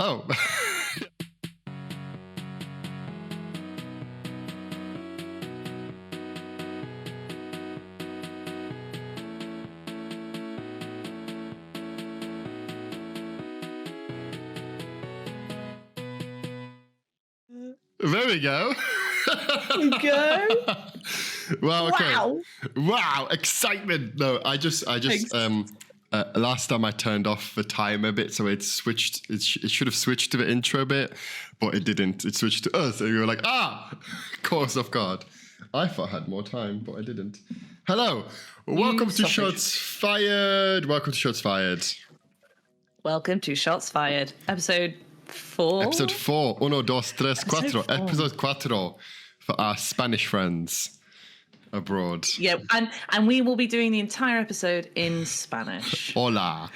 Oh. There we go. Go. Wow. Okay. Wow. Wow. Excitement. No, I just. Last time I turned off the timer a bit, so it switched. It should have switched to the intro bit, but it didn't. It switched to us, and we were like, course of God. I thought I had more time, but I didn't. Hello. Welcome to Shots Fired. Welcome to Shots Fired. Welcome to Shots Fired. Episode 4. Episode 4. Uno, dos, tres, cuatro. Episode 4 for our Spanish friends abroad. Yeah, and we will be doing the entire episode in Spanish. Hola.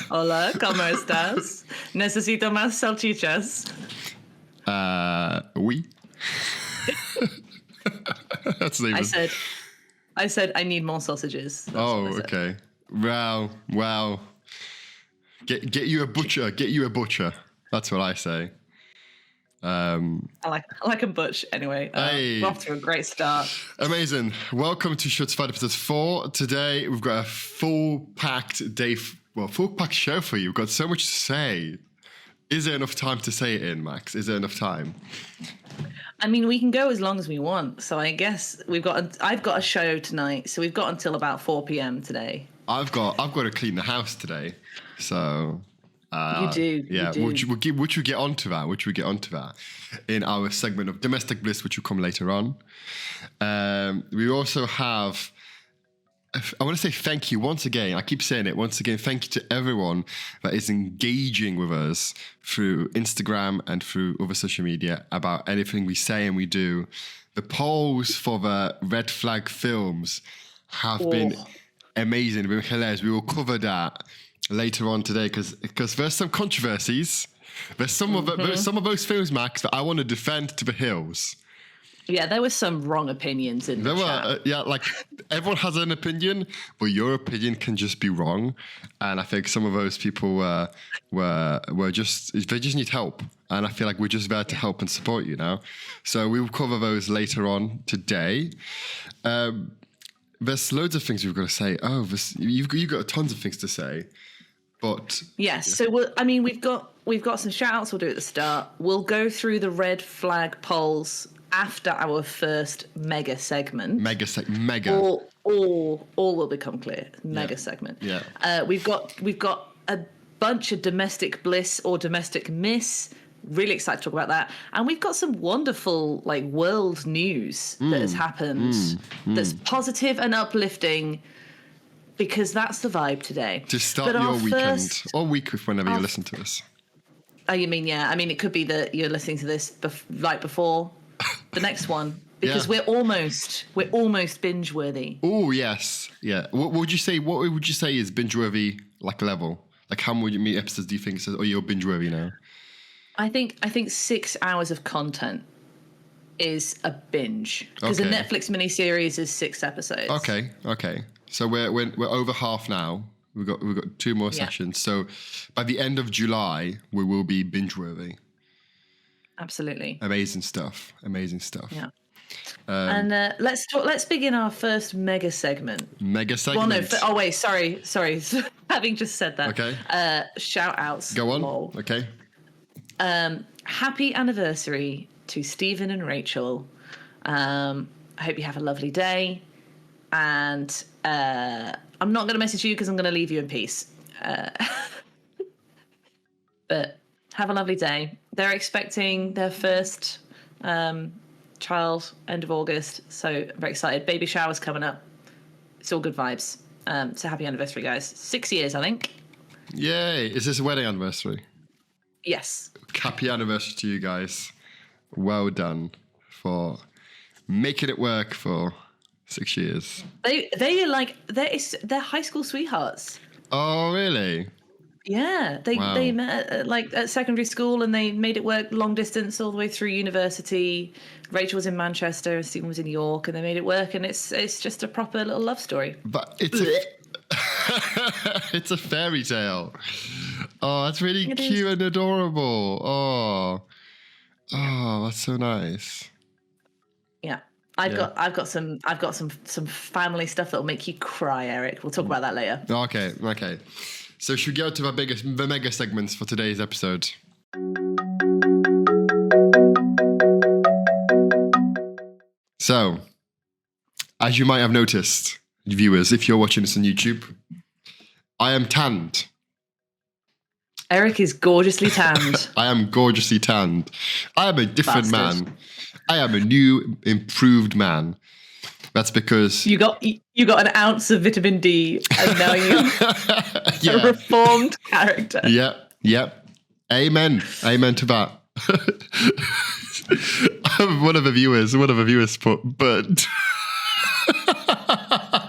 Hola, ¿cómo estás? Necesito más salchichas. Oui. That's the name. I said I need more sausages. That's okay. Wow. Get you a butcher. Get you a butcher. That's what I say. I like a butch anyway. We're off to a great start. Amazing. Welcome to Shots Fired episode 4. Today we've got a full-packed show for you. We've got so much to say. Is there enough time to say it in, Max? Is there enough time? I mean, we can go as long as we want. So I guess I've got a show tonight, so we've got until about 4 p.m. today. I've got to clean the house today, so you do. Yeah, you do. Which we get onto that in our segment of domestic bliss, which will come later on. We also have. I want to say thank you once again. I keep saying it once again. Thank you to everyone that is engaging with us through Instagram and through other social media about anything we say and we do. The polls for the red flag films have been amazing. They've been hilarious. We will cover that later on today because there's some controversies. There's some of those films, Max, that I want to defend to the hills. Yeah, there were some wrong opinions in the chat. Like everyone has an opinion, but your opinion can just be wrong. And I think some of those people were just need help. And I feel like we're just there to help and support you now. So we will cover those later on today. There's loads of things we've got to say. You've got tons of things to say, but yes. So we've got some shout outs. We'll do at the start. We'll go through the red flag polls after our first mega segment. All will become clear. Mega segment. Yeah. We've got a bunch of domestic bliss or domestic miss. Really excited to talk about that. And we've got some wonderful world news that has happened that's positive and uplifting because that's the vibe today. To start your weekend or week whenever you listen to us. Oh, you mean, yeah. I mean, it could be that you're listening to this right before the next one because we're almost binge worthy. Oh, yes. Yeah. What would you say is binge worthy level? Like how many episodes do you think you're binge worthy now? I think 6 hours of content is a binge because a Netflix miniseries is 6 episodes. Okay. So we're over half now. We've got 2 more sessions. So by the end of July, we will be binge worthy. Absolutely. Amazing stuff. Yeah. And let's begin our first mega segment. Well, no. Wait. Sorry. Having just said that. Okay. Shout outs. Go on. Lol. Okay. Happy anniversary to Stephen and Rachel. I hope you have a lovely day. And I'm not going to message you because I'm going to leave you in peace. But have a lovely day. They're expecting their first child end of August. So I'm very excited. Baby shower's coming up. It's all good vibes. So happy anniversary, guys. 6 years, I think. Yay. Is this a wedding anniversary? Yes. Happy anniversary to you guys. Well done for making it work for 6 years. They're high school sweethearts. Oh, really? Yeah, they met at secondary school and they made it work long distance all the way through university. Rachel was in Manchester and Stephen was in York, and they made it work. And it's just a proper little love story. But it's a fairy tale. Oh, that's really cute and adorable. Oh, that's so nice. Yeah. I've got some family stuff that'll make you cry, Eryk. We'll talk about that later. Okay. So should we go to the mega segments for today's episode? So, as you might have noticed, viewers, if you're watching this on YouTube, I am tanned. Eryk is gorgeously tanned. I am gorgeously tanned. I am a different man. I am a new, improved man. That's because you got an ounce of vitamin D, and now you're a reformed character. Yep. Amen to that. One of the viewers put burnt.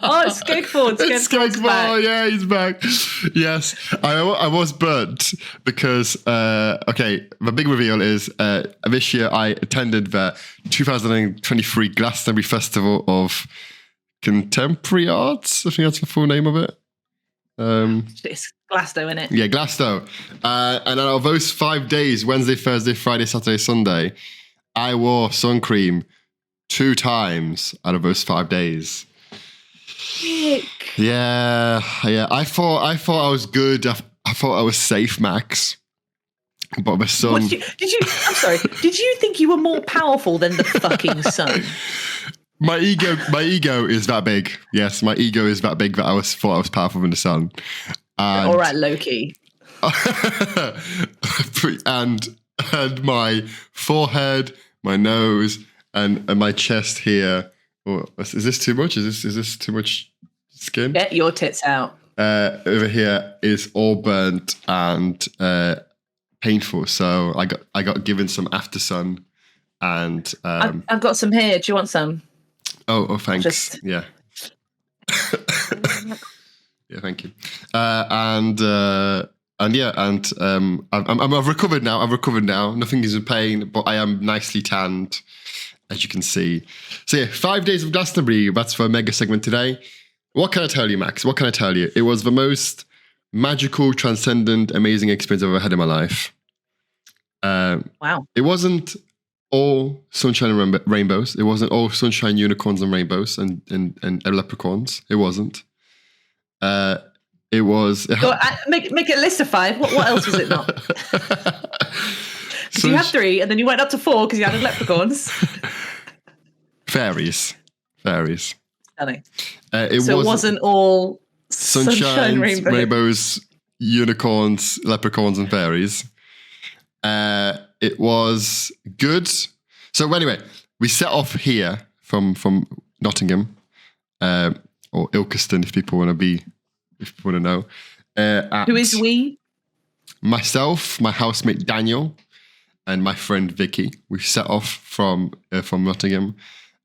Oh, it's Skegford. Skegford, yeah, he's back. Yes, I was burnt because, the big reveal is this year I attended the 2023 Glastonbury Festival of Contemporary Arts. I think that's the full name of it. It's Glasto, isn't it? Yeah, Glasto. And out of those 5 days, Wednesday, Thursday, Friday, Saturday, Sunday, I wore sun cream 2 times out of those 5 days. Nick. Yeah. I thought I was good. I thought I was safe, Max. But the sun. I'm sorry. Did you think you were more powerful than the fucking sun? My ego is that big. Yes, my ego is that big that thought I was powerful than the sun. All right, Loki. and my forehead, my nose, and my chest here. Oh, is this too much? Is this too much skin? Get your tits out. Over here is all burnt and painful. So I got given some after sun, and I've got some here. Do you want some? Oh, thanks. Yeah. Yeah, thank you. I've recovered now. I've recovered now. Nothing is in pain, but I am nicely tanned, as you can see. So yeah, 5 days of Glastonbury. That's for a mega segment today. What can I tell you, Max? What can I tell you? It was the most magical, transcendent, amazing experience I've ever had in my life. Wow. It wasn't all sunshine and rainbows. It wasn't all sunshine, unicorns and rainbows and leprechauns. It wasn't. It was. Make a list of 5. What else was it not? So you had 3, and then you went up to 4 because you added leprechauns. Fairies. Stunning. It wasn't all sunshine, rainbows, unicorns, leprechauns, and fairies. It was good. So anyway, we set off here from Nottingham, or Ilkeston, if people want to know. Who is we? Myself, my housemate Daniel, and my friend Vicky. We set off from Nottingham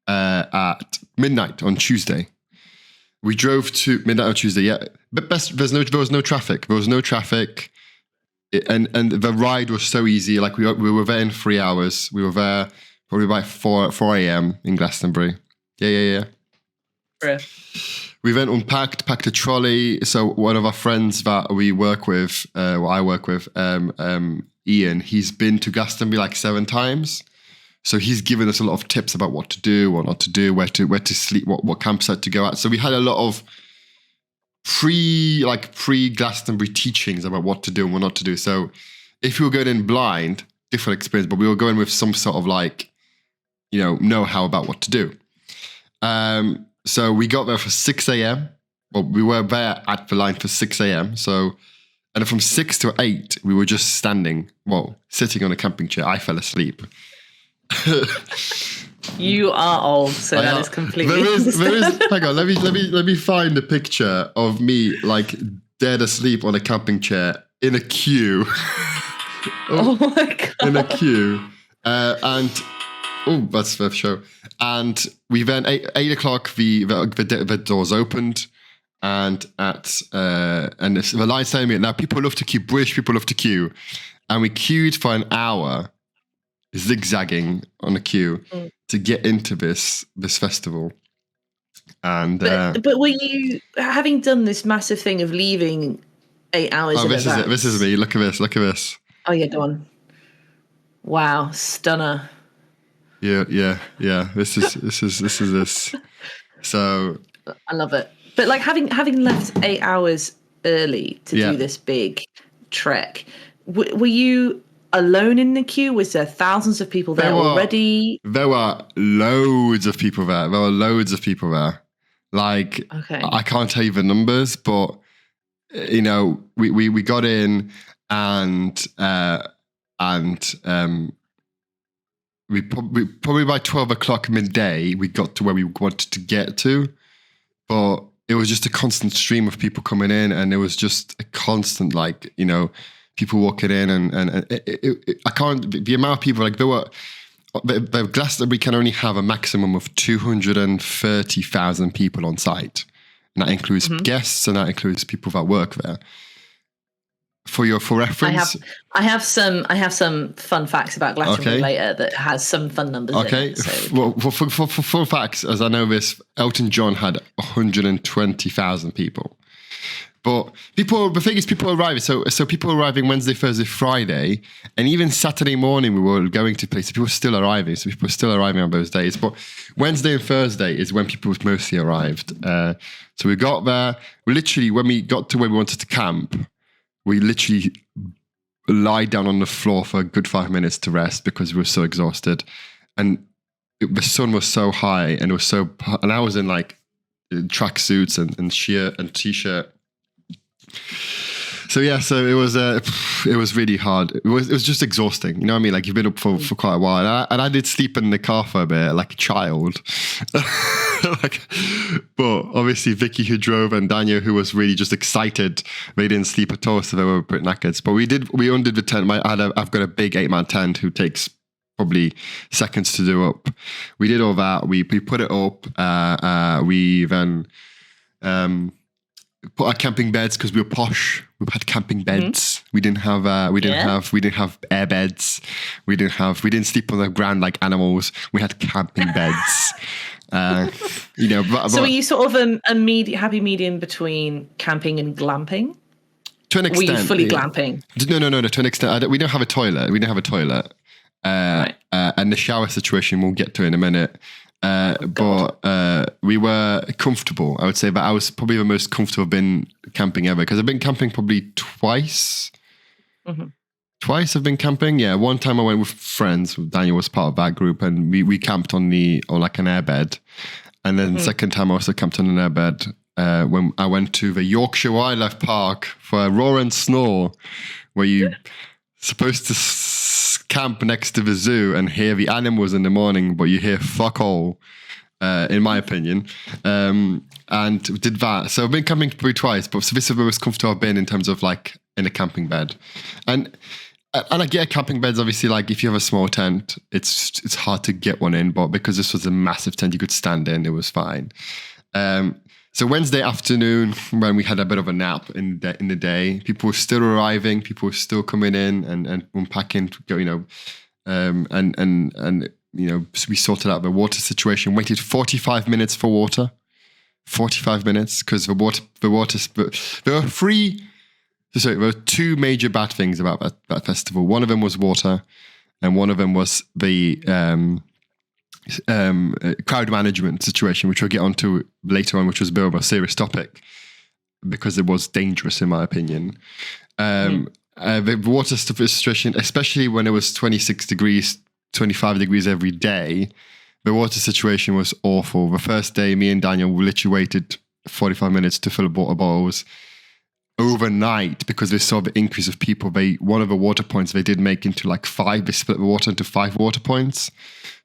at midnight on Tuesday. We drove to midnight on Tuesday. Yeah, but there was no traffic. There was no traffic. And the ride was so easy. Like we were there in 3 hours. We were there probably by 4 a.m. in Glastonbury. Yeah. Yeah. We then packed a trolley. So one of our friends that we work with, I work with, Ian, he's been to Glastonbury like 7 times. So he's given us a lot of tips about what to do, what not to do, where to sleep, what campsite to go at. So we had a lot of pre-Glastonbury teachings about what to do and what not to do. So if we were going in blind, different experience, but we were going with some sort of know-how about what to do. So we got there for 6 a.m. Well, we were there at the line for 6 a.m. So, and from 6 to 8, we were just sitting on a camping chair. I fell asleep. You are old, so that is completely. There is. Hang on, let me find a picture of me like dead asleep on a camping chair in a queue. Oh my god! In a queue, that's the show. And we then 8 o'clock the doors opened, and the lights telling me now people love to queue. British people love to queue, and we queued for an hour, zigzagging on a queue to get into this festival. And but were you, having done this massive thing of leaving 8 hours Oh, in this advance. is it. This is me. Look at this. Look at this. Oh, yeah, go on. Wow, stunner. Yeah. This is. So I love it. But like having left 8 hours early to Yeah. do this big trek, were you alone in the queue? Was there thousands of people there already? There were loads of people there. Like, Okay. I can't tell you the numbers, but you know, we got in and we probably by 12 o'clock midday we got to where we wanted to get to, but it was just a constant stream of people coming in, and it was just a constant, like, you know, people walking in, and I can't, the amount of people, like, there were, the Glastonbury can only have a maximum of 230,000 people on site, and that includes guests, and that includes people that work there. For reference, I have some fun facts about Glastonbury later that has some fun numbers. Okay, in it, so. Well, for fun facts, as I know this, Elton John had 120,000 people. But the thing is, people arriving. So people arriving Wednesday, Thursday, Friday, and even Saturday morning we were going to places. People were still arriving, so people were still arriving on those days. But Wednesday and Thursday is when people mostly arrived. So we got there. When we got to where we wanted to camp, we literally lied down on the floor for a good 5 minutes to rest because we were so exhausted, and the sun was so high, and it was so. And I was in like tracksuits and shirt and t-shirt. So it was really hard. It was just exhausting. You know what I mean? Like, you've been up for quite a while, and I did sleep in the car for a bit, like a child. But obviously Vicky, who drove, and Daniel, who was really just excited, they didn't sleep at all, so they were pretty knackered. But we undid the tent. I've got a big 8-man tent who takes probably seconds to do up. We did all that. We put it up. We then put our camping beds, because we were posh. We had camping beds. We didn't have air beds. We didn't sleep on the ground like animals. We had camping beds. You know. So were you sort of a happy medium between camping and glamping? To an extent. Were you fully glamping? No. To an extent, we don't have a toilet. Right. And the shower situation we'll get to in a minute. But we were comfortable. I would say that I was probably the most comfortable I've been camping ever, because I've been camping probably twice. Mm-hmm. Twice I've been camping. Yeah, one time I went with friends. Daniel was part of that group, and we camped on like an airbed. And then the second time I also camped on an airbed when I went to the Yorkshire Wildlife Park for a roar and snore, where you're supposed to camp next to the zoo and hear the animals in the morning, but you hear fuck all, in my opinion. And did that. So I've been camping probably twice, but this is the most comfortable I've been in terms of like in a camping bed. And I get camping beds, obviously, like if you have a small tent, it's hard to get one in, but because this was a massive tent you could stand in, it was fine. So Wednesday afternoon, when we had a bit of a nap in the day, people were still arriving, people were still coming in and unpacking, you know, and you know, we sorted out the water situation, waited 45 minutes for water, 45 minutes, because there were two major bad things about that festival. One of them was water, and one of them was the crowd management situation, which we'll get onto later on, which was a bit of a serious topic because it was dangerous, in my opinion. The water situation, especially when it was 26 degrees, 25 degrees every day, the water situation was awful. The first day, me and Daniel literally waited 45 minutes to fill up water bottles. Overnight, because they saw the increase of people, one of the water points they did make into like 5. They split the water into 5 water points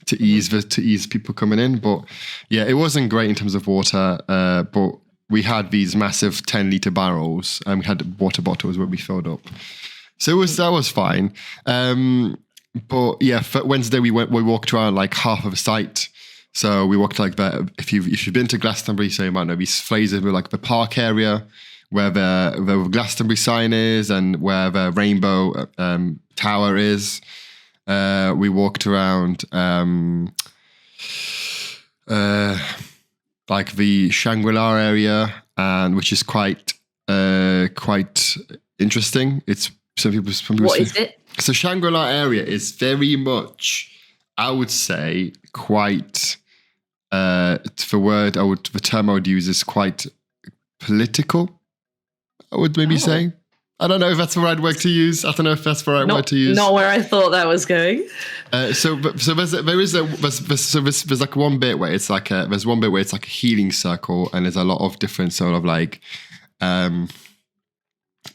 to ease people coming in. But yeah, it wasn't great in terms of water. But we had these massive 10-liter barrels, and we had water bottles where we filled up. So that was fine. But yeah, for Wednesday we walked around like half of the site. So we walked like that. If you've been to Glastonbury, so you might know these places with like the park area, where the Glastonbury sign is and where the Rainbow Tower is. We walked around like the Shangri-La area, and which is quite quite interesting. It's some people. What is it? So Shangri-La area is very much, I would say, quite. The term I would use is quite political. I would maybe say. I don't know if that's the right word to use. I don't know if that's the right word to use. Not where I thought that was going. So there's like one bit where it's like there's one bit where it's like a healing circle, and there's a lot of different sort of like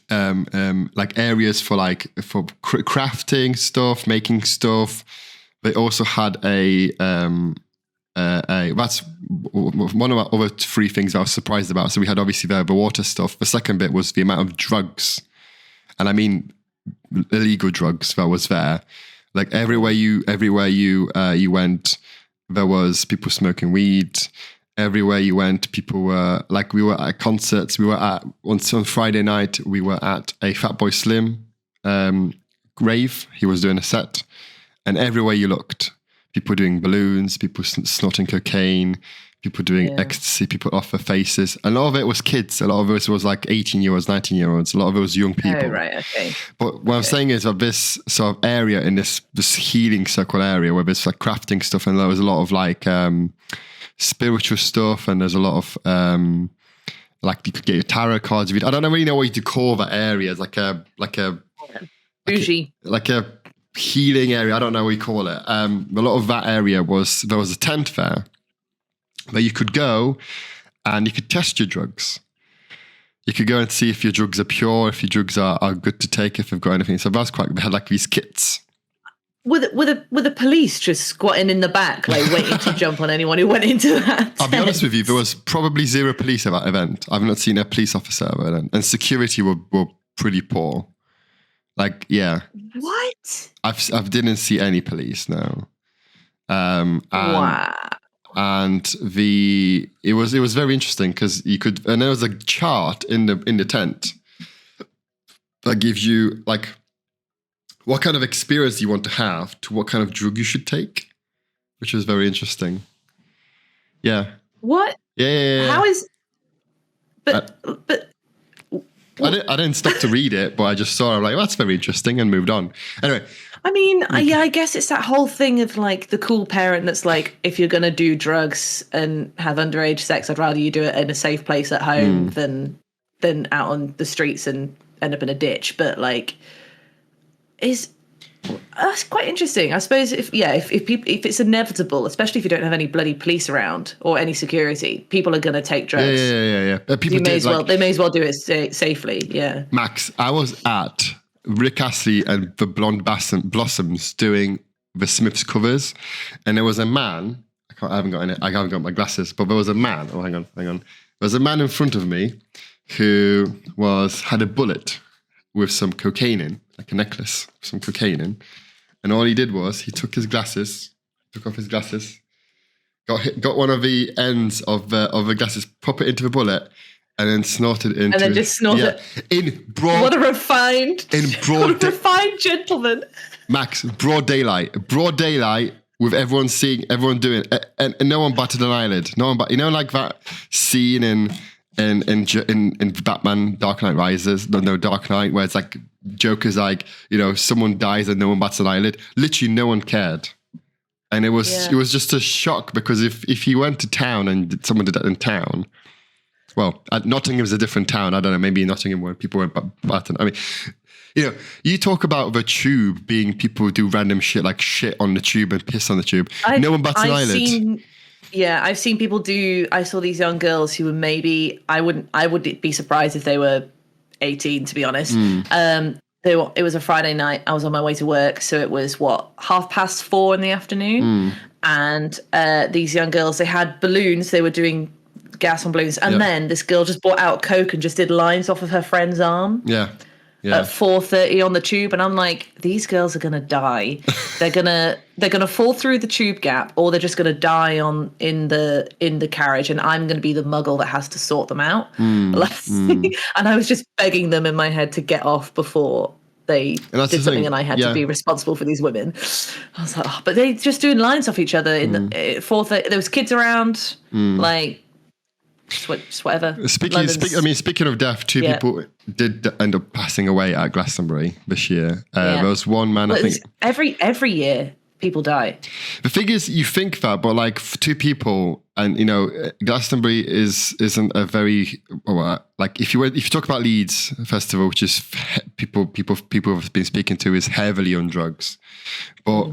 areas for crafting stuff, making stuff. They also had that's one of our other three things I was surprised about. So we had obviously the water stuff. The second bit was the amount of drugs, and I mean illegal drugs that was there. Like everywhere you went, there was people smoking weed. Everywhere you went, people were like, we were at concerts. We were on Friday night. We were at a Fatboy Slim rave. He was doing a set, and everywhere you looked, people doing balloons, people snorting cocaine, people doing ecstasy, people off their faces. A lot of it was kids. A lot of it was like 18-year-olds, 19-year-olds. A lot of it was young people. Oh, right, okay. But what I'm saying is that this sort of area in this healing circle area where there's like crafting stuff, and there was a lot of like spiritual stuff, and there's a lot of like you could get your tarot cards. I don't really know what you call that area. It's like a bougie. Like a healing area. I don't know what you call it. A lot of that area there was a tent there where you could go and you could test your drugs. You could go and see if your drugs are pure, if your drugs are good to take, if they've got anything. So that's quite. They had like these kits. Were the police just squatting in the back, like waiting to jump on anyone who went into that? I'll be honest with you, there was probably zero police at that event. I've not seen a police officer at that event, and security were pretty poor. Like, yeah. What? I didn't see any police, no. Wow. And it was very interesting because and there was a chart in the tent that gives you like what kind of experience you want to have to what kind of drug you should take, which was very interesting. Yeah. What? Yeah. How is? But. I didn't stop to read it, but I just saw it. I'm like, that's very interesting, and moved on. Anyway. I mean, I guess it's that whole thing of like the cool parent that's like, if you're going to do drugs and have underage sex, I'd rather you do it in a safe place at home than out on the streets and end up in a ditch. But like, that's quite interesting. I suppose if it's inevitable, especially if you don't have any bloody police around or any security, people are going to take drugs. Yeah. They may as well do it safely. Yeah. Max, I was at Rick Astley and the Blonde Blossoms doing the Smiths covers, and there was a man. I haven't got my glasses, but there was a man. Oh, hang on. There was a man in front of me who had a bullet with some cocaine in, like a necklace, with some cocaine in, and all he did was he took off his glasses, got one of the ends of the glasses, pop it into the bullet, and then snorted into. And then just snorted. Yeah, in broad. What a refined gentleman. Max, broad daylight with everyone doing it, and no one batted an eyelid. No one, like that scene in Batman Dark Knight Rises, no Dark Knight, where it's like Joker's like, someone dies and no one bats an eyelid. Literally, no one cared. And it was just a shock, because if he went to town and someone did that in town. Well, Nottingham's a different town. I don't know. Maybe in Nottingham where people went batting. I mean, you talk about the tube being people do random shit like shit on the tube and piss on the tube. No one bats an eyelid. I've seen people do. I saw these young girls who were maybe. I would be surprised if they were 18, to be honest. It was a Friday night. I was on my way to work, so it was 4:30 in the afternoon, and these young girls, they had balloons. They were doing gas on balloons, and then this girl just brought out Coke and just did lines off of her friend's arm. At 4:30 on the tube, and I'm like, these girls are gonna die. They're gonna fall through the tube gap, or they're just gonna die in the carriage, and I'm gonna be the muggle that has to sort them out. And I was just begging them in my head to get off before they did something, and I had to be responsible for these women. I was like, but they just doing lines off each other in the 4:30. There was kids around, like. just whatever. Speaking of death, two people did end up passing away at Glastonbury this year. There was one man, I think. Every year people die. The thing is, you think that, but like two people, and Glastonbury isn't a very like if you talk about Leeds Festival, which is people have been speaking to, is heavily on drugs, but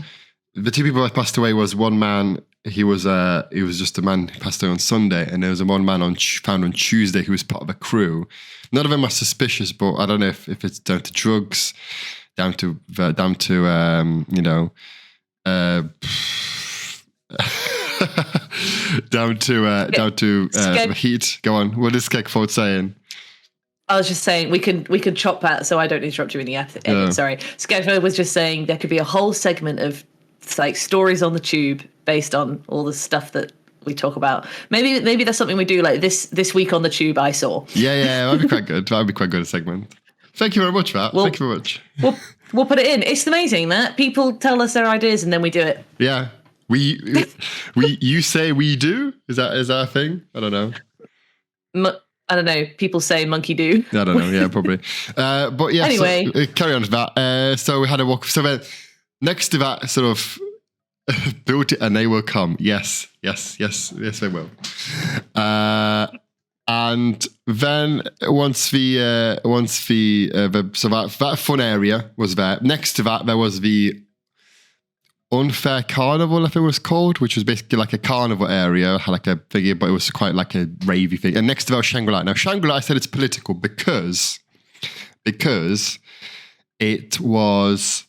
the two people that passed away was one man. He was just a man who passed away on Sunday, and there was one man found on Tuesday who was part of a crew. None of them are suspicious, but I don't know if it's down to drugs, down to down to the heat. Go on. What is Skegford saying? I was just saying we can chop that so I don't interrupt you in the edit. Sorry, Skegford was just saying there could be a whole segment of like stories on the tube based on all the stuff that we talk about. Maybe that's something we do like this week on the tube. I saw. Yeah, that'd be quite good. That'd be quite good a segment. Thank you very much, Matt. Thank you very much. We'll put it in. It's amazing that people tell us their ideas and then we do it. Yeah. You say we do? Is that a thing? I don't know. I don't know. People say monkey do. I don't know. Yeah, probably. But yeah. Anyway, so, carry on with that. So we had a walk. So then next to that, sort of build it and they will come. Yes, they will. And then once that fun area was there. Next to that, there was the Unfair Carnival, I think it was called, which was basically like a carnival area, had like a thingy, but it was quite like a ravey thing. And next to that was Shangri-La. Now Shangri-La, I said it's political because it was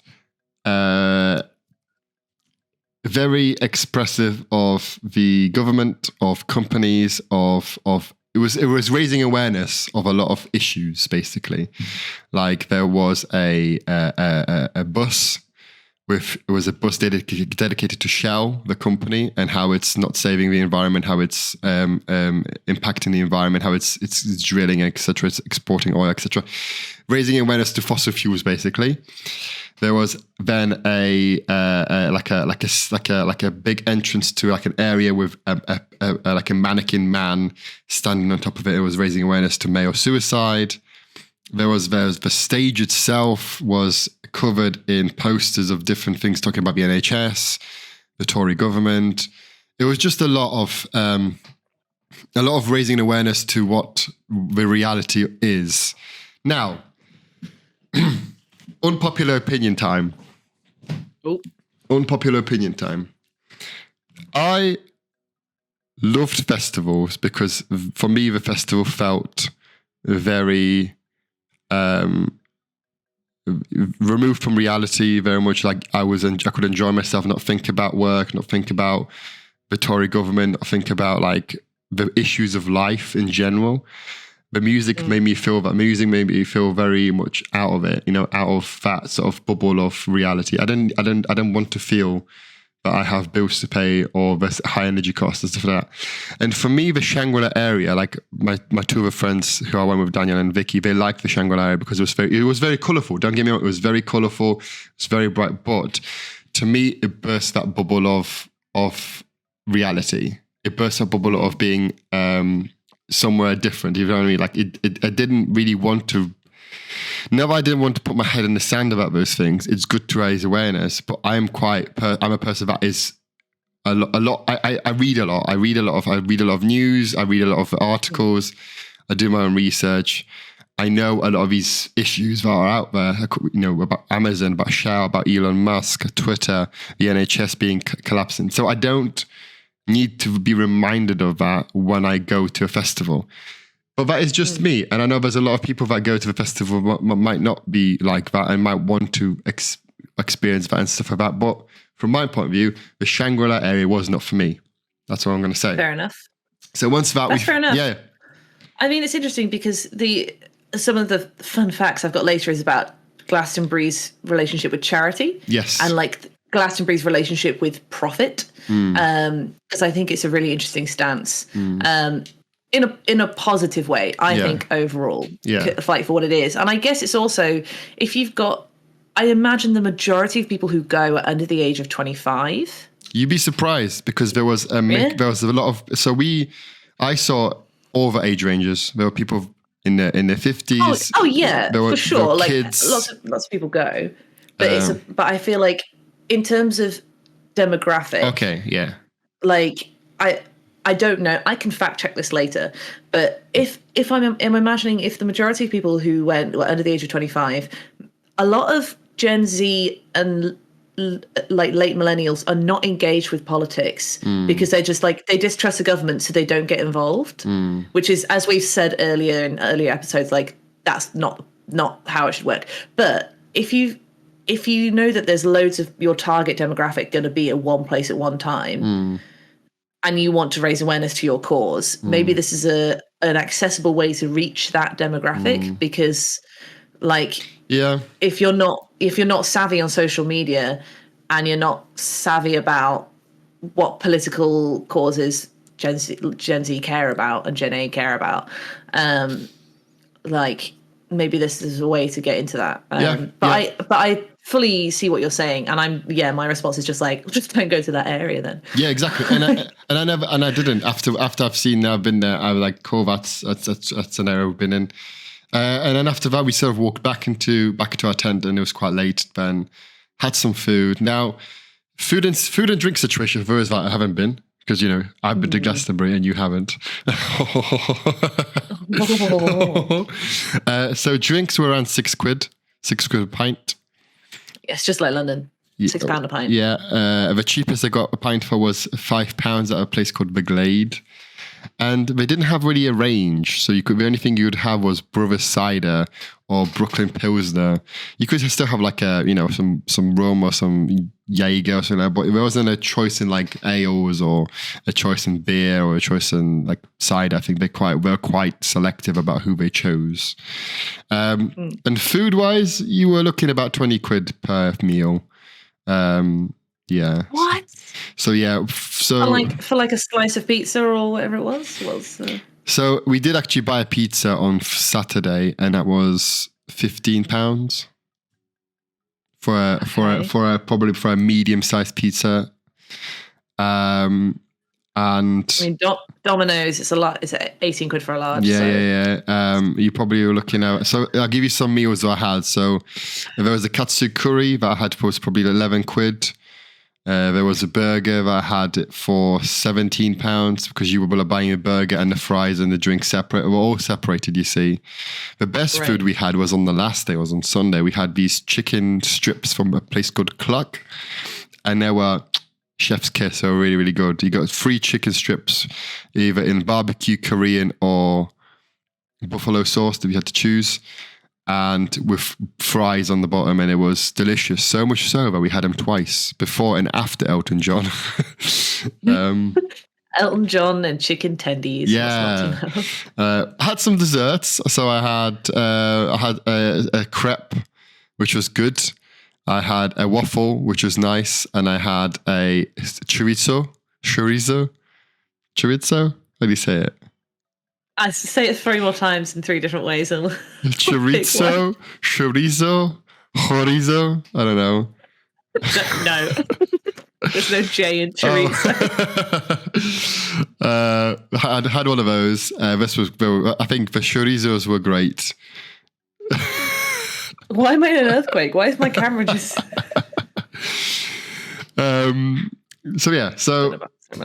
very expressive of the government, of companies, of it was raising awareness of a lot of issues, basically. Like there was a bus. It was a bus dedicated to Shell, the company, and how it's not saving the environment, how it's impacting the environment, how it's drilling, etc., it's exporting oil, etc., raising awareness to fossil fuels, basically. There was then a big entrance to like an area with like a mannequin man standing on top of it. It was raising awareness to male suicide. There's the stage itself was covered in posters of different things talking about the NHS, the Tory government. It was just a lot of raising awareness to what the reality is. Now, unpopular opinion time. Oh. Unpopular opinion time. I loved festivals because for me the festival felt very removed from reality, very much like I could enjoy myself, not think about work, not think about the Tory government, not think about like the issues of life in general. The music made me feel very much out of it, out of that sort of bubble of reality. I don't want to feel that I have bills to pay or the high energy costs and stuff like that. And for me, the Shangri-La area, like my two other friends who I went with, Daniel and Vicky, they liked the Shangri-La area because it was very colourful. Don't get me wrong, it was very colourful, it's very bright, but to me, it burst that bubble of reality. It burst that bubble of being somewhere different. You know what I mean? Like I didn't really want to. No, I didn't want to put my head in the sand about those things. It's good to raise awareness, but I'm a person that is a lot. I read a lot. I read a lot of news. I read a lot of articles. I do my own research. I know a lot of these issues that are out there, about Amazon, about Shell, about Elon Musk, Twitter, the NHS being collapsing. So I don't need to be reminded of that when I go to a festival. But that is just me. And I know there's a lot of people that go to the festival might not be like that and might want to experience that and stuff like that. But from my point of view, the Shangri-La area was not for me. That's what I'm going to say. Fair enough. So once that's fair enough. Yeah. I mean, it's interesting because some of the fun facts I've got later is about Glastonbury's relationship with charity. Yes. And like Glastonbury's relationship with profit. Because I think it's a really interesting stance. In a positive way, I think overall, fight for what it is. And I guess it's also, if you've got, I imagine the majority of people who go are under the age of 25. You'd be surprised because there was a lot of, I saw all the age ranges. There were people in their 50s. Oh yeah, for sure. There were Like kids. lots of people go, but but I feel like in terms of demographic. Okay, yeah. Like I don't know. I can fact check this later, but if I'm imagining if the majority of people who went were under the age of 25, a lot of Gen Z and like late millennials are not engaged with politics because they're just like they distrust the government, so they don't get involved. Which is, as we've said earlier in earlier episodes, like that's not how it should work. But if you know that there's loads of your target demographic going to be at one place at one time, and you want to raise awareness to your cause, maybe this is an accessible way to reach that demographic because, like, if you're not savvy on social media and you're not savvy about what political causes Gen Z care about and Gen A care about, like maybe this is a way to get into that. But I fully see what you're saying, and my response is just like, just don't go to that area then. Yeah, exactly. I didn't after I've seen I've been there. I was like, cool, that's an area we've been in. And then after that, we sort of walked back into our tent, and it was quite late. Then had some food. Now, food and drink situation for us that I haven't been, because I've been to Glastonbury and you haven't. So drinks were around £6 a pint. It's just like London. £6 a pint. Yeah. The cheapest I got a pint for was £5 at a place called the Glade. And they didn't have really a range. So the only thing you would have was Brothers Cider or Brooklyn Pilsner. You could still have like some rum or some Jaeger or something like that, but there wasn't a choice in like ales or a choice in beer or a choice in like cider. I think they're quite selective about who they chose. And food wise, you were looking about £20 per meal. Yeah. What? So yeah. So for like a slice of pizza or whatever it was. So we did actually buy a pizza on Saturday, and that was £15 for a medium-sized pizza. And I mean, Domino's, it's a lot. It's £18 for a large. Yeah. You probably were looking at. So I'll give you some meals that I had. So there was a katsu curry that I had for probably £11. There was a burger that I had it for £17 because you were buying a burger and the fries and the drink separate. They were all separated, you see. The best food we had was on the last day, was on Sunday. We had these chicken strips from a place called Cluck, and they were chef's kiss. They were really, really good. You got 3 chicken strips, either in barbecue, Korean, or buffalo sauce that we had to choose, and with fries on the bottom, and it was delicious. So much so that we had them twice, before and after Elton John. Elton John and chicken tendies. Yeah. I had some desserts. So I had a crepe, which was good. I had a waffle, which was nice, and I had a chorizo. How do you say it? I say it 3 more times in 3 different ways. And chorizo, chorizo. I don't know. No. There's no J in chorizo. I had one of those. I think the chorizos were great. Why am I in an earthquake? Why is my camera just... So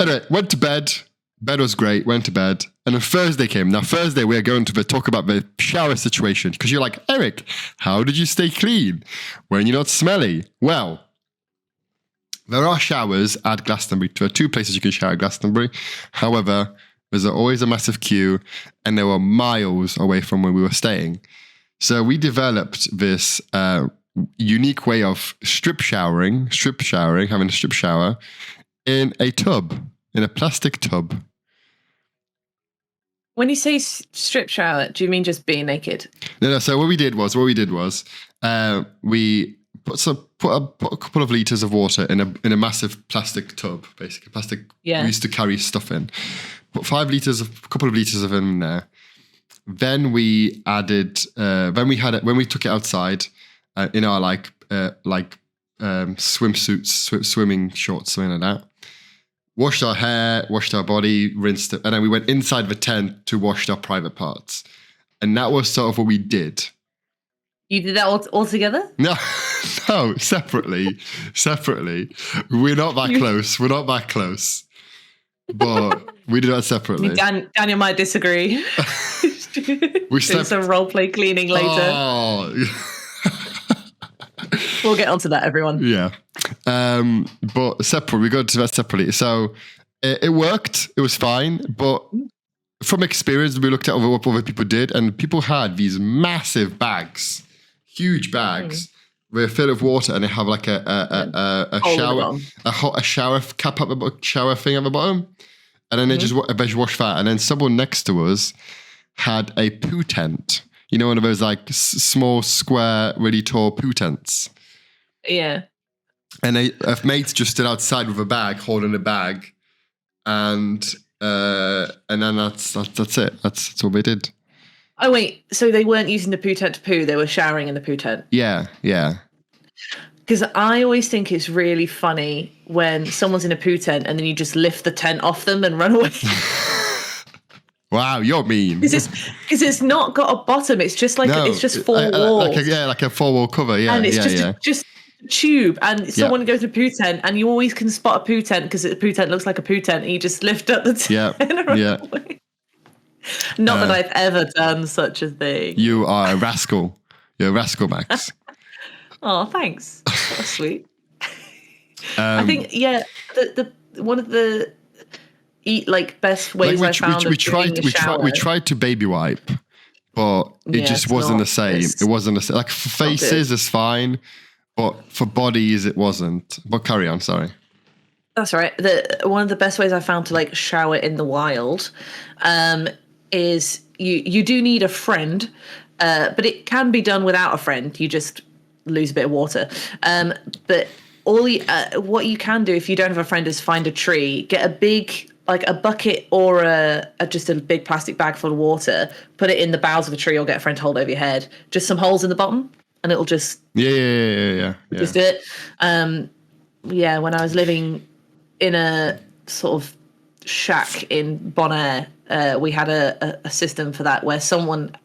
anyway, went to bed. Bed was great, went to bed. And then Thursday came. Now, Thursday, we're going to talk about the shower situation. Because you're like, Eryk, how did you stay clean when you're not smelly? Well, there are showers at Glastonbury. There are 2 places you can shower at Glastonbury. However, there's always a massive queue, and they were miles away from where we were staying. So we developed this unique way of strip showering, having a strip shower in a tub, in a plastic tub. When you say strip shower, do you mean just being naked? No. So what we did was we put a couple of liters of water in a massive plastic tub, basically plastic. Yeah. We used to carry stuff in. Put a couple of liters of it in there. Then we added. When we took it outside in our swimsuits, swimming shorts, something like that. washed our hair, washed our body, rinsed it, and then we went inside the tent to wash our private parts. And that was sort of what we did. You did that all together? No, no, separately. We're not that close. But we did that separately. Daniel might disagree. Do some role play cleaning later. Oh. We'll get onto that, everyone. Yeah. But separate, we got to that separately. So it worked. It was fine. But from experience, we looked at what other people did, and people had these massive bags, huge bags, were filled with water, and they have like a shower cap at the shower thing at the bottom, and then they just wash that. And then someone next to us had a poo tent. You know, one of those like small, square, really tall poo tents. Yeah. And a mate just stood outside with a bag, holding a bag, and then that's it. That's all they did. Oh wait, so they weren't using the poo tent to poo; they were showering in the poo tent. Yeah. Because I always think it's really funny when someone's in a poo tent and then you just lift the tent off them and run away. Wow, you're mean. Because it's not got a bottom; it's just like it's just four walls. Like a four-wall cover. Yeah, and it's just a tube. And someone goes to a poo tent, and you always can spot a poo tent because a poo tent looks like a poo tent, and you just lift up the tent and run away. Not that I've ever done such a thing. You are a rascal. You're a rascal, Max. Oh, thanks. That's sweet. I think the one of the best ways I found we tried to baby wipe, but it just wasn't the same. It wasn't the same. Like for faces is fine, but for bodies it wasn't. But carry on, sorry. That's right. One of the best ways I found to like shower in the wild is you do need a friend, but it can be done without a friend. You just lose a bit of water. But what you can do if you don't have a friend is find a tree, get a big a bucket or just a big plastic bag full of water, put it in the boughs of a tree or get a friend to hold over your head. Just some holes in the bottom and it'll just just do it. When I was living in a sort of shack in Bonaire, we had a system for that where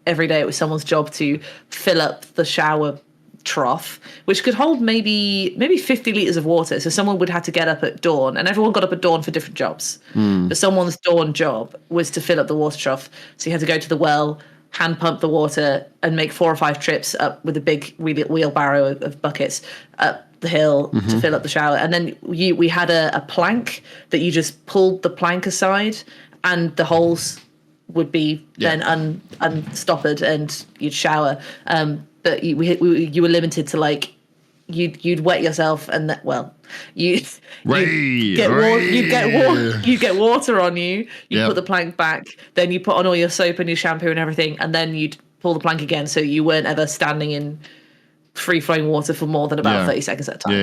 every day it was someone's job to fill up the shower trough, which could hold maybe 50 litres of water. So someone would have to get up at dawn, and everyone got up at dawn for different jobs. But someone's dawn job was to fill up the water trough. So you had to go to the well, hand pump the water, and make 4 or 5 trips up with a big wheelbarrow of buckets up the hill to fill up the shower. And then we had a plank that you just pulled the plank aside, and the holes would be then unstoppered, and you'd shower. But you were limited to like you'd wet yourself, and you'd get water on you. You put the plank back, then you put on all your soap and your shampoo and everything, and then you'd pull the plank again, so you weren't ever standing in free flowing water for more than about 30 seconds at a time.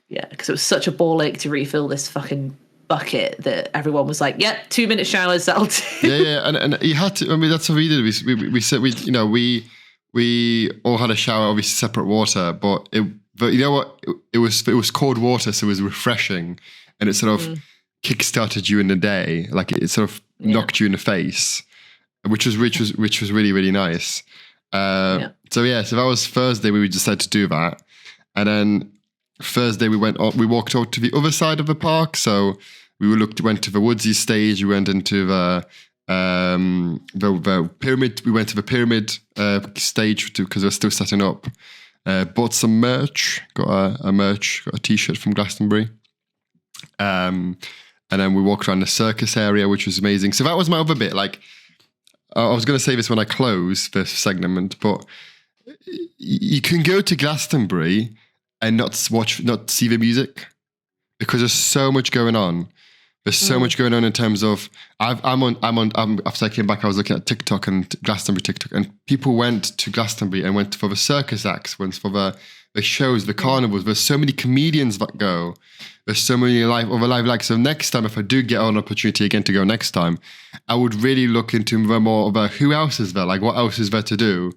Yeah, because it was such a ball ache to refill this fucking bucket that everyone was like, 2 minute showers, that'll do. And you had to. I mean, that's what we did. We said we all had a shower, obviously separate water, but you know what? It was cold water, so it was refreshing, and it sort of kickstarted you in the day. Like it sort of knocked you in the face, which was really, really nice. So that was Thursday. We decided to do that, and then Thursday we walked out to the other side of the park. So we went to the woodsy stage. We went into the pyramid. We went to the pyramid stage because we're still setting up. Bought some merch. Got a t-shirt from Glastonbury. And then we walked around the circus area, which was amazing. So that was my other bit. Like, I was going to say this when I close this segment, but you can go to Glastonbury and not see the music because there's so much going on. There's so much going on in terms of after I came back, I was looking at TikTok and Glastonbury TikTok, and people went to Glastonbury and went for the circus acts, went for the shows, the carnivals. There's so many comedians that go. There's so many live acts. So next time, if I do get an opportunity again to go next time, I would really look into more about who else is there, like what else is there to do,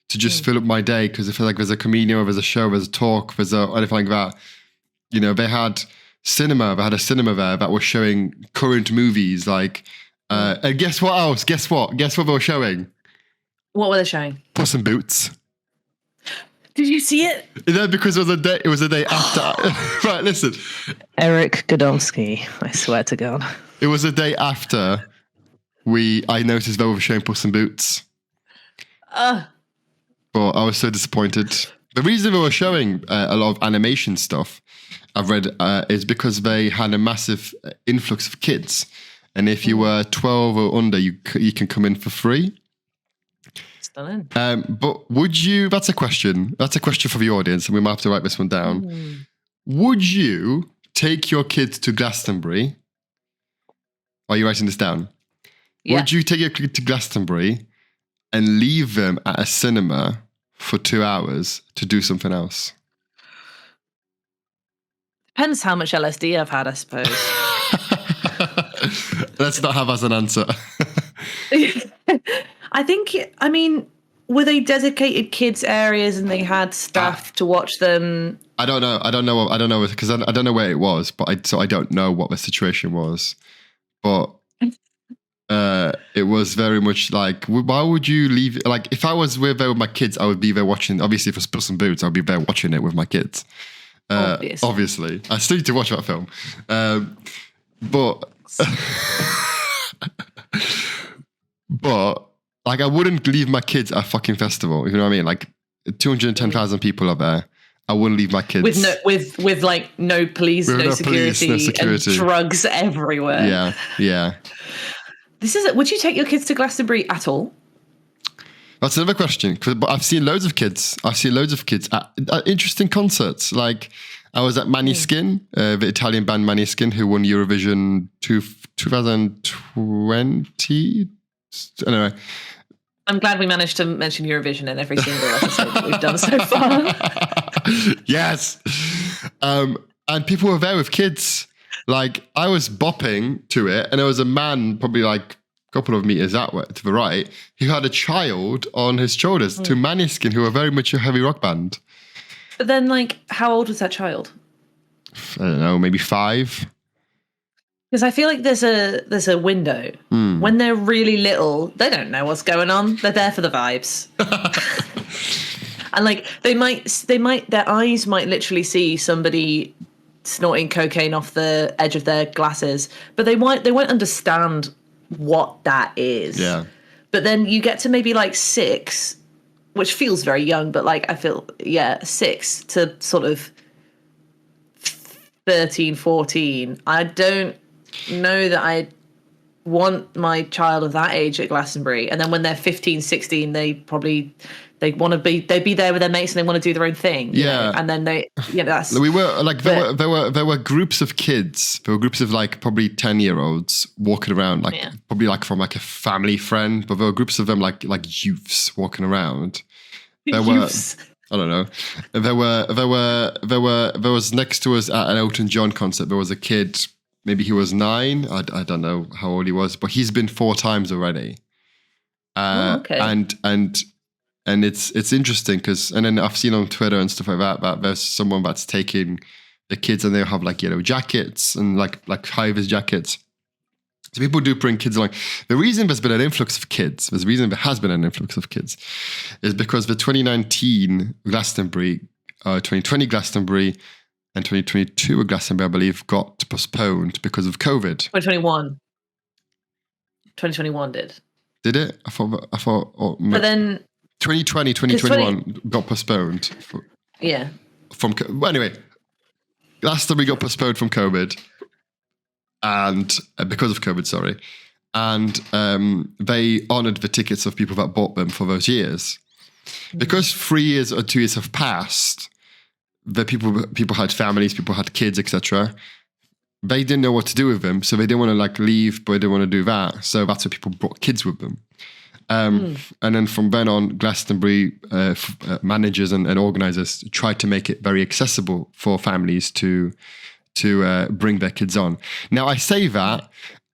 to just fill up my day. Because I feel like there's a comedian, or there's a show, there's a talk, there's anything like that. You know, they had cinema. They had a cinema there that was showing current movies. Like, and guess what else? Guess what? Guess what they were showing? What were they showing? Puss in Boots. Did you see it? No, because it was a day. It was a day after. Right, listen. Eryk Godomsky. I swear to God. It was a day after I noticed they were showing Puss in Boots. But I was so disappointed. The reason they were showing a lot of animation stuff, I've read, is because they had a massive influx of kids. And if you were 12 or under, you can come in for free. Stunning. But would you, that's a question for the audience, and we might have to write this one down. Would you take your kids to Glastonbury? Are you writing this down? Yeah. Would you take your kid to Glastonbury and leave them at a cinema for 2 hours to do something else? Depends how much LSD I've had, I suppose. Let's not have as an answer. I mean, were they dedicated kids areas and they had staff to watch them? I don't know because I don't know where it was, but I don't know what the situation was. But it was very much like, why would you leave? Like, if I was there with my kids, I would be there watching. Obviously, if it's Puss in Boots, I'd be there watching it with my kids. Obviously, I still need to watch that film. But like, I wouldn't leave my kids at a fucking festival. You know what I mean? Like, 210,000 people are there. I wouldn't leave my kids with like no police, no security, and drugs everywhere. Yeah. Would you take your kids to Glastonbury at all? That's another question. But I've seen loads of kids. At interesting concerts. Like, I was at Maneskin, the Italian band Maneskin, who won Eurovision 2020. Anyway. I'm glad we managed to mention Eurovision in every single episode that we've done so far. Yes. And people were there with kids. Like, I was bopping to it, and there was a man probably like a couple of meters that way to the right who had a child on his shoulders to Maneskin, who are very much a heavy rock band. But then, like, how old was that child? I don't know, maybe 5. Because I feel like there's a window. When they're really little, they don't know what's going on. They're there for the vibes. And like, their eyes might literally see somebody snorting cocaine off the edge of their glasses, but they won't understand what that is. Yeah. But then you get to maybe like 6, which feels very young, but like, I feel, 6 to sort of 13, 14. I don't know that I want my child of that age at Glastonbury. And then when they're 15, 16, they'd be there with their mates and they want to do their own thing. Yeah. And then that's. We were like, there were groups of kids. There were groups of like probably 10-year-olds walking around, like probably like from like a family friend, but there were groups of them like youths walking around. There were, I don't know. There was next to us at an Elton John concert, there was a kid. Maybe he was 9. I don't know how old he was, but he's been 4 times already. Okay. And it's interesting because, and then I've seen on Twitter and stuff like that there's someone that's taking the kids and they'll have like yellow jackets and like high-vis jackets. So people do bring kids along. The reason there has been an influx of kids is because the 2019 Glastonbury, 2020 Glastonbury, and 2022 Glastonbury, I believe, got postponed because of COVID. 2021 did. Did it? I thought. But then 2020, 2021 got postponed. Anyway, Glastonbury got postponed from COVID, and because of COVID, sorry, and they honoured the tickets of people that bought them for those years. Because 3 years or 2 years have passed, the people had families, people had kids, etc. They didn't know what to do with them, so they didn't want to like leave, but they didn't want to do that. So that's why people brought kids with them. And then from then on, Glastonbury managers and organisers tried to make it very accessible for families to bring their kids on. Now, I say that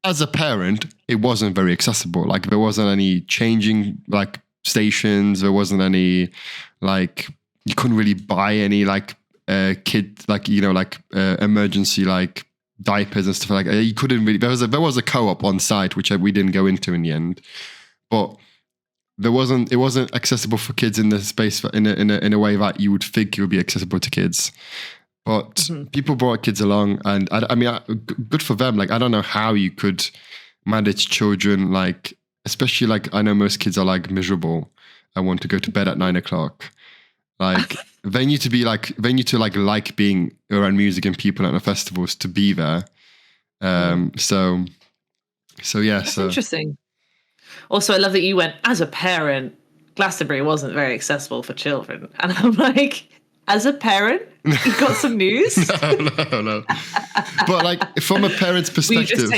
as a parent, it wasn't very accessible. Like, there wasn't any changing like stations. There wasn't any like, you couldn't really buy any like kid, like, you know, like emergency like diapers and stuff like that. You couldn't really. There was a co-op on site which we didn't go into in the end, but it wasn't accessible for kids in the space in a way that you would think it would be accessible to kids. But people brought kids along, and I mean, good for them. Like, I don't know how you could manage children, like, especially like, I know most kids are like miserable and want to go to bed at 9 o'clock. Like, they need to like being around music and people at the festivals to be there. So yeah. That's interesting. Also, I love that you went, as a parent, Glastonbury wasn't very accessible for children. And I'm like, as a parent, you've got some news? No. But like, from a parent's perspective,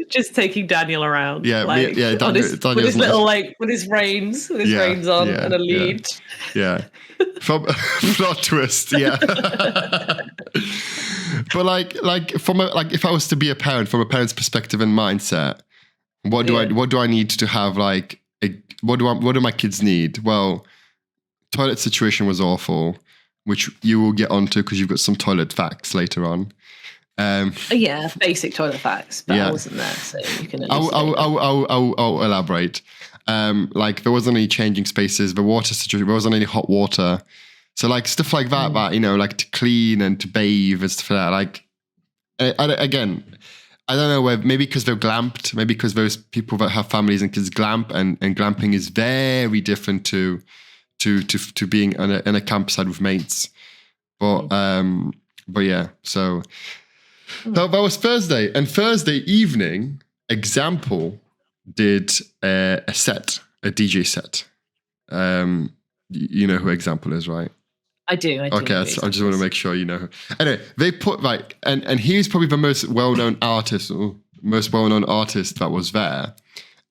just taking Daniel around. Yeah, like, Daniel's with his little, like, with his reins on and a lead. Yeah. From plot twist, yeah. But like if I was to be a parent, from a parent's perspective and mindset, what do I need to have, like, what do my kids need? Well, toilet situation was awful, which you will get onto because you've got some toilet facts later on. Yeah, basic toilet facts, but I wasn't there, so you can. I'll elaborate. Like, there wasn't any changing spaces. The water situation, there wasn't any hot water. So like stuff like that, that, you know, like to clean and to bathe and stuff like that. Like, again, I don't know where, maybe because they're glamped, maybe because those people that have families and kids glamp, and glamping is very different to being in a campsite with mates. But yeah, so that was Thursday. And Thursday evening, Example did a DJ set. You know who Example is, right? I do. Okay, I just want to make sure you know. Anyway, they put, like, and he's probably the most well-known artist that was there.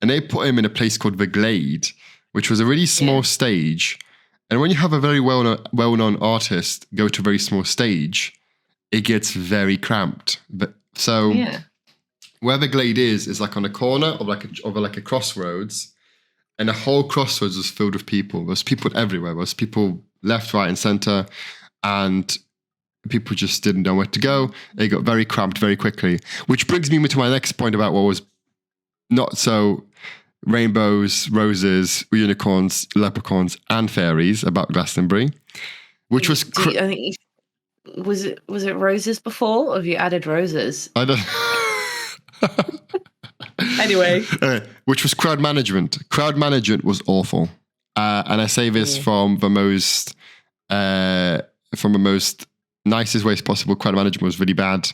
And they put him in a place called The Glade, which was a really small stage. And when you have a very well-known artist go to a very small stage, it gets very cramped. But so where The Glade is like on a corner of like a crossroads, and the whole crossroads was filled with people. There was people everywhere. There was people left, right, and center, and people just didn't know where to go. It got very cramped very quickly, which brings me to my next point about what was not so rainbows, roses, unicorns, leprechauns, and fairies about Glastonbury, which was. I think was it roses before, or have you added roses? I don't. Anyway, which was crowd management. Crowd management was awful, and I say this from the most nicest ways possible. Crowd management was really bad.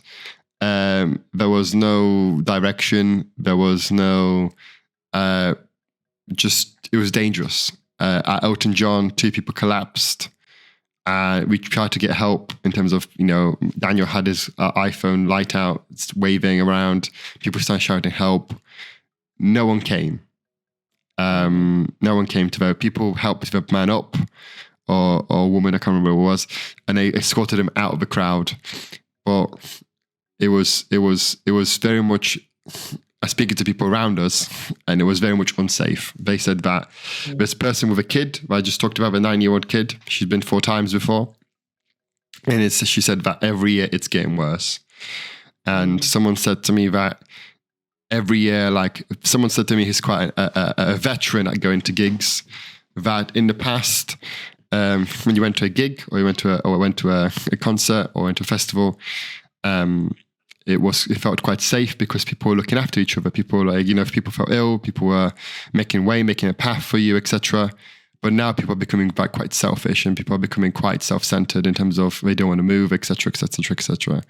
There was no direction. There was no. It was dangerous. At Elton John, 2 people collapsed. We tried to get help in terms of, you know, Daniel had his iPhone light out, waving around. People started shouting help. No one came. No one came to vote. People helped the man up, or a woman, I can't remember who it was, and they escorted him out of the crowd. But it was very much speaking to people around us, and it was very much unsafe. They said that this person with a kid, I just talked about, a 9-year-old kid, she's been 4 times before, and she said that every year it's getting worse. And someone said to me that every year, like, someone said to me he's quite a veteran at going to gigs, that in the past, when you went to a gig, or you went to a concert, or went to a festival, it felt quite safe because people were looking after each other. People, like, you know, if people felt ill, people were making a path for you, etc. But now people are becoming quite selfish, and people are becoming quite self-centered in terms of they don't want to move, etc., etc., etc.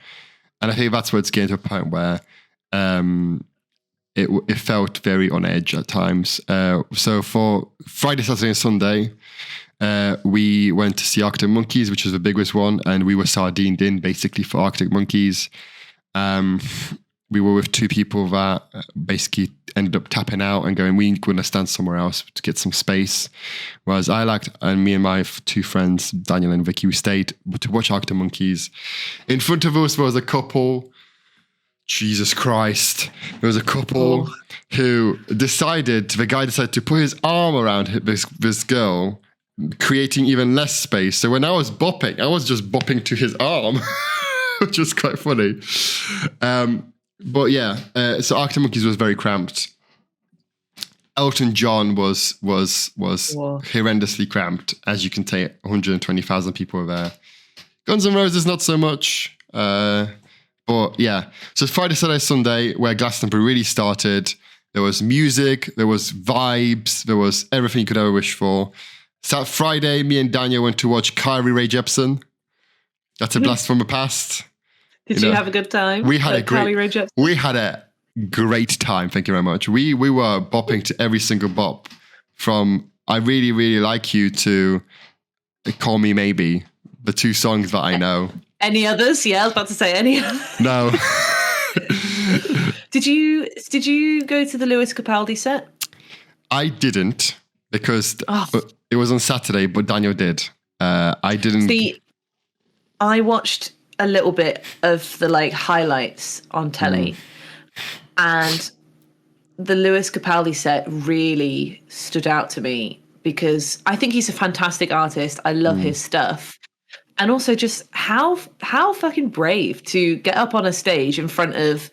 And I think that's where it's getting to a point where it felt very on edge at times. So for Friday, Saturday, and Sunday, we went to see Arctic Monkeys, which was the biggest one, and we were sardined in basically for Arctic Monkeys. We were with 2 people that basically ended up tapping out and going, we're going to stand somewhere else to get some space. Whereas and me and my 2 friends, Daniel and Vicky, we stayed to watch Arctic Monkeys. In front of us was a couple. Jesus Christ. There was a couple who the guy decided to put his arm around this girl creating even less space. So when I was bopping, I was just bopping to his arm, which was quite funny. But yeah, so Arctic Monkeys was very cramped. Elton John was horrendously cramped, as you can say. 120,000 people were there. Guns N' Roses not so much, but yeah. So Friday, Saturday, Sunday, where Glastonbury really started. There was music, there was vibes, there was everything you could ever wish for. So Friday, me and Daniel went to watch Kylie Rae Jepsen. That's a blast from the past. Did you have a good time? We had a great time. Thank you very much. We were bopping to every single bop, from "I Really Really Like You" to "Call Me Maybe," the two songs that I know. Any others? Yeah, I was about to say any. No. Did you go to the Lewis Capaldi set? I didn't, because it was on Saturday, but Daniel did. I didn't. See, I watched a little bit of the highlights on telly, and the Lewis Capaldi set really stood out to me because I think he's a fantastic artist. I love his stuff. And also just how fucking brave to get up on a stage in front of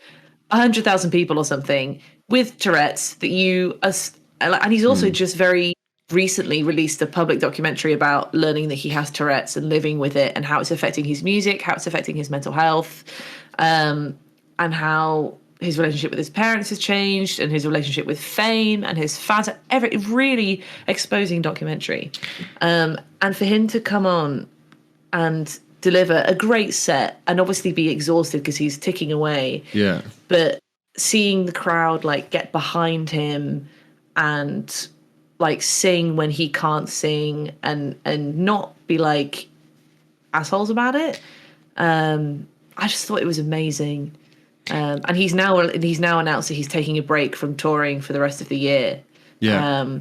100,000 people or something with Tourette's and he's also just very recently released a public documentary about learning that he has Tourette's and living with it and how it's affecting his music, how it's affecting his mental health, and how his relationship with his parents has changed and his relationship with fame and his fans. Really exposing documentary. And for him to come on and deliver a great set and obviously be exhausted because he's ticking away. Yeah. But seeing the crowd get behind him and sing when he can't sing and not be assholes about it. I just thought it was amazing. And he's now announced that he's taking a break from touring for the rest of the year. Yeah.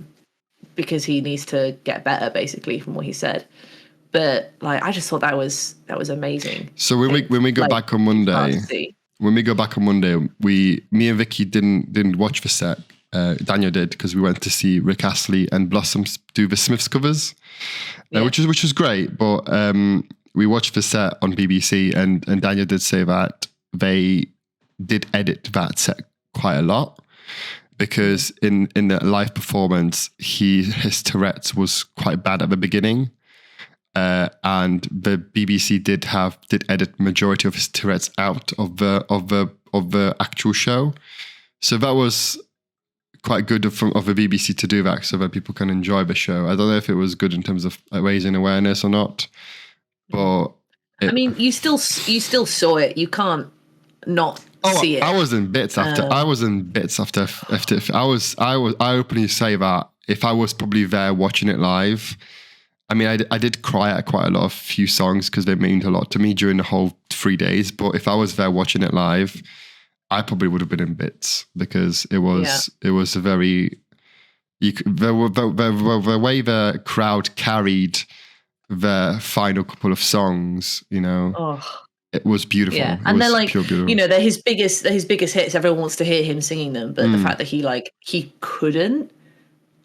Because he needs to get better, basically, from what he said. But I just thought that was amazing. So when we go back on Monday, me and Vicky didn't watch the set. Daniel did, because we went to see Rick Astley and Blossom do the Smiths covers, which was great. But we watched the set on BBC, and Daniel did say that they did edit that set quite a lot, because in the live performance, his Tourette's was quite bad at the beginning. And the BBC did edit majority of his Tourette's out of the actual show, so that was quite good of the BBC to do that, so that people can enjoy the show. I don't know if it was good in terms of raising awareness or not, but you still saw it. You can't not see it. I was in bits after. I openly say that if I was probably there watching it live. I did cry at quite a few songs because they meant a lot to me during the whole 3 days. But if I was there watching it live, I probably would have been in bits, because it was a very the way the crowd carried the final couple of songs. It was beautiful. Yeah, and they're they're his biggest hits. Everyone wants to hear him singing them, but the fact that he couldn't,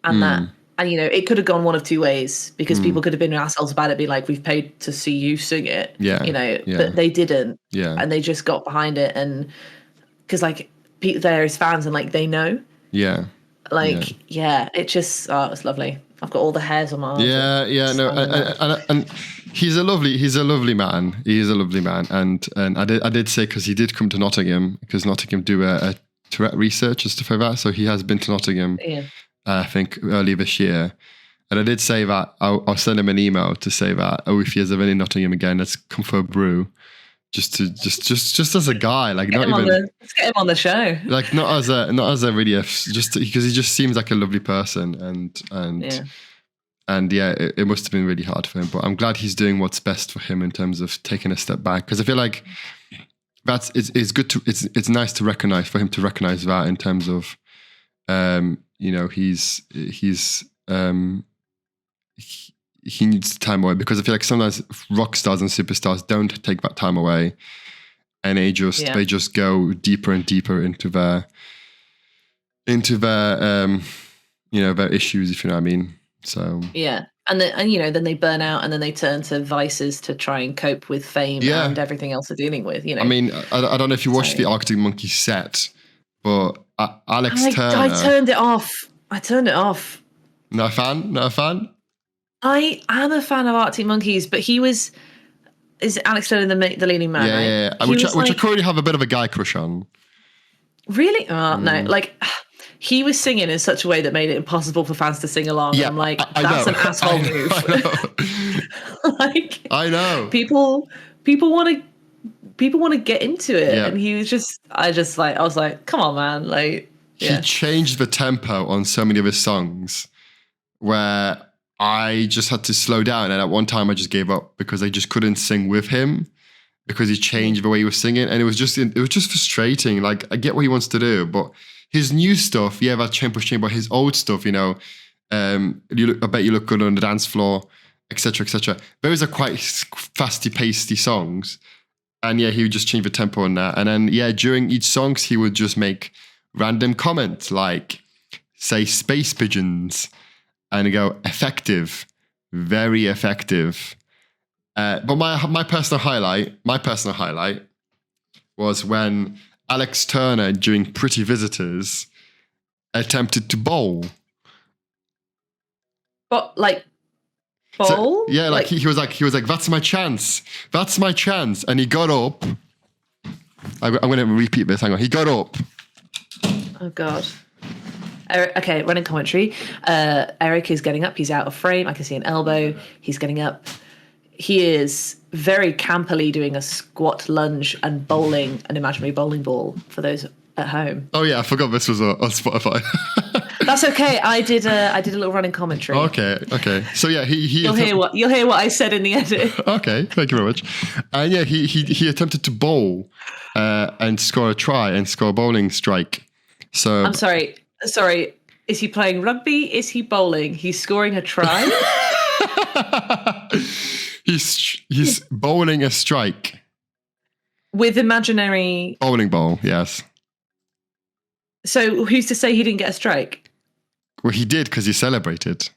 and that. And, it could have gone one of two ways, because people could have been assholes about it, be like, we've paid to see you sing it. Yeah. But they didn't. Yeah. And they just got behind it. And because, they're his fans and, they know. Yeah. It just, it was lovely. I've got all the hairs on my arms. Yeah. No. And he's a lovely man. He is a lovely man. And I did say, because he did come to Nottingham, because Nottingham do a Tourette research and stuff like that. So he has been to Nottingham. Yeah. I think earlier this year, and I did say that I'll send him an email to say that if he is ever in Nottingham again, let's come for a brew, just as a guy, let's get him on the show, not as a really just because he just seems like a lovely person, and it must have been really hard for him, but I'm glad he's doing what's best for him in terms of taking a step back, because I feel like it's good to it's nice to recognize that in terms of. He needs time away, because I feel like sometimes rock stars and superstars don't take that time away, and they just go deeper and deeper into their their issues, if you know what I mean. So And then, then they burn out, and then they turn to vices to try and cope with fame and everything else they're dealing with. I mean, I don't know if you watched the Arctic Monkeys set, but Alex Turner. I turned it off. Not a fan. I am a fan of Arctic Monkeys, but is Alex Turner the leading man? Yeah. Which I currently have a bit of a guy crush on. Really? No. Like, he was singing in such a way that made it impossible for fans to sing along. Yeah, I'm like, that's an asshole move. Like, I know. People want to get into it, and he was I was like, come on, man. Like, he changed the tempo on so many of his songs, where I just had to slow down, and at one time I just gave up because I just couldn't sing with him because he changed the way he was singing, and it was just frustrating. Like, I get what he wants to do, but his new stuff, that change, but his old stuff, I bet you look good on the dance floor, etc., etc. Those are quite fasty-pacey songs, and he would just change the tempo on that, and then during each songs he would just make random comments like, say, space pigeons, and go, effective, very effective. But my personal highlight was when Alex Turner, during Pretty Visitors, attempted to bowl. But like, bowl? So, he was like, that's my chance, and he got up. I'm going to repeat this. Hang on, he got up. Oh God. Okay, running commentary. Eryk is getting up. He's out of frame. I can see an elbow. He's getting up. He is very campily doing a squat lunge and bowling an imaginary bowling ball for those at home. Oh yeah, I forgot this was on Spotify. That's okay. I did a little running commentary. Okay. So you'll hear what I said in the edit. Okay, thank you very much. And he attempted to bowl and score a try and score a bowling strike. So I'm sorry. Is he playing rugby? Is he bowling? He's scoring a try. He's bowling a strike with imaginary bowling ball. Yes. So who's to say he didn't get a strike? Well, he did because he celebrated.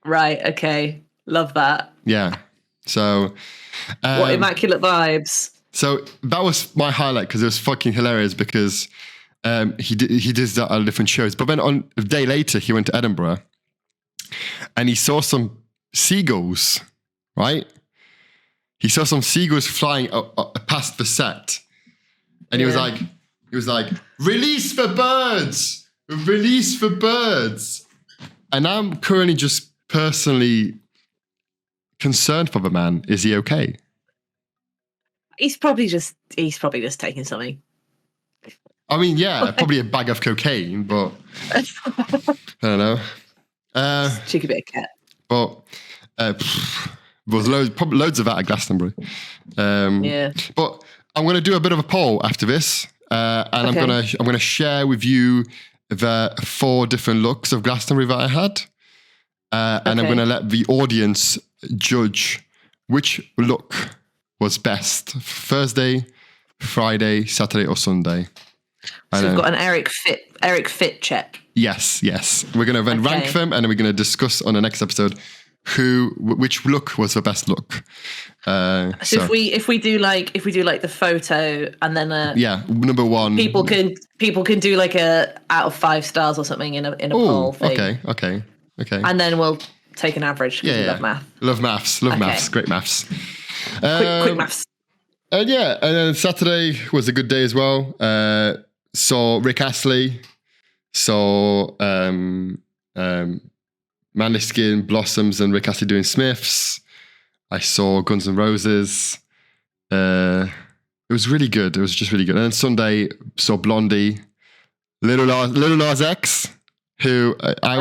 Right. Okay. Love that. Yeah. So. What immaculate vibes. So that was my highlight because it was fucking hilarious because he did that at different shows. But then on a day later, he went to Edinburgh and he saw some seagulls. Right? He saw some seagulls flying past the set, and he was like, "Release for birds! Release for birds!" And I'm currently just personally concerned for the man. Is he okay? He's probably just taking something. I mean, probably a bag of cocaine, but I don't know. Cheeky bit of cat. But there's loads of that at Glastonbury. But I'm going to do a bit of a poll after this, and I'm going to share with you the 4 different looks of Glastonbury that I had, and I'm going to let the audience judge which look was best: Thursday, Friday, Saturday, or Sunday. So we've got an Eryk fit check. Yes. We're going to then rank them, and then we're going to discuss on the next episode which look was the best look. So if we do like the photo and then number 1, people can do like a out of 5 stars or something in a poll thing. Okay. And then we'll take an average because we love math. Love maths, great maths. Quick maths. And then Saturday was a good day as well. Saw Rick Astley, saw Maneskin, Blossoms, and Rick Astley doing Smiths. I saw Guns N' Roses. It was really good. It was just really good. And then Sunday saw Blondie, Little Nas X, who I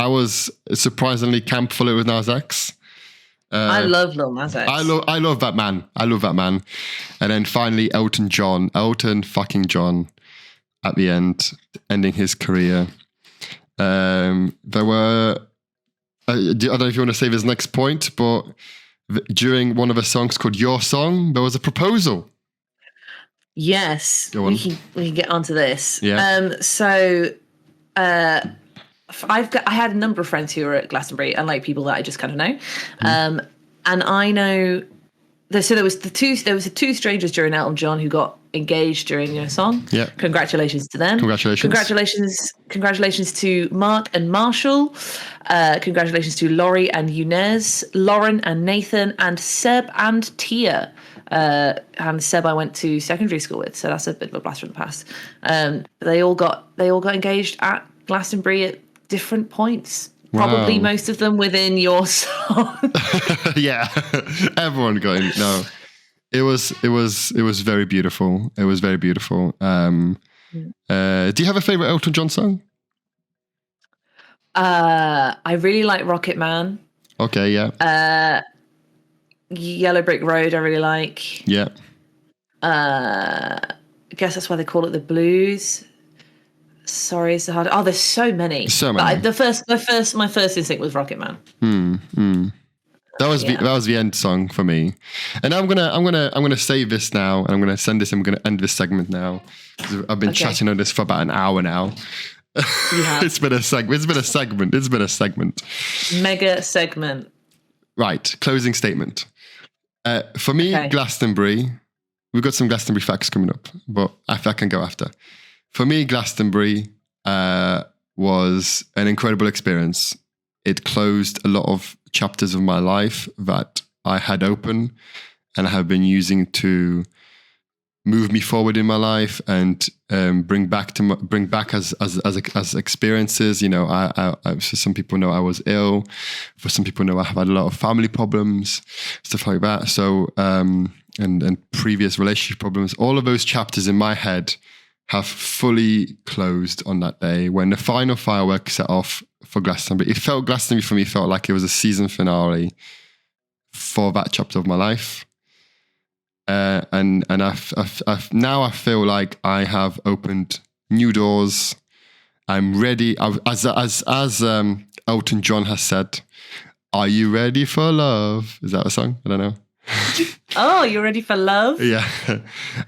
was surprisingly camp full with Nas X. I love Lil Nas X. I love that man. And then finally Elton fucking John at the end, ending his career. There were, I don't know if you want to say this next point, but during one of the songs called Your Song, there was a proposal. Yes, we can get onto this. Yeah. I had a number of friends who were at Glastonbury, and like people that I just kind of know, and I know. There was the two strangers during Elton John who got engaged during your song. Yeah. Congratulations to them. Congratulations to Mark and Marshall. Congratulations to Laurie and Eunez, Lauren and Nathan, and Seb and Tia. And Seb I went to secondary school with, so that's a bit of a blast from the past. They all got engaged at Glastonbury at different points. Probably most of them within your song. Yeah, everyone going. No, it was very beautiful. It was very beautiful. Do you have a favorite Elton John song? I really like Rocket Man. Okay, yeah. Yellow Brick Road, I really like. Yeah. I guess that's why they call it the blues. Sorry, it's so hard. Oh, there's so many. So many. But my first instinct was Rocket Man. That was the end song for me. And I'm gonna save this now, and I'm gonna send this, and we're gonna end this segment now. I've been chatting on this for about an hour now. You have. It's been a segment. Mega segment. Right. Closing statement. For me, Glastonbury. We've got some Glastonbury facts coming up, but I can go after. For me, Glastonbury was an incredible experience. It closed a lot of chapters of my life that I had open and I have been using to move me forward in my life and bring back as experiences. You know, I so some people know I was ill. For some people know I have had a lot of family problems, stuff like that. So and previous relationship problems. All of those chapters in my head have fully closed on that day when the final fireworks set off for Glastonbury. Glastonbury for me felt like it was a season finale for that chapter of my life. And I've now I feel like I have opened new doors. I'm ready. As Elton John has said, "Are you ready for love?" Is that a song? I don't know. Oh, you're ready for love? Yeah.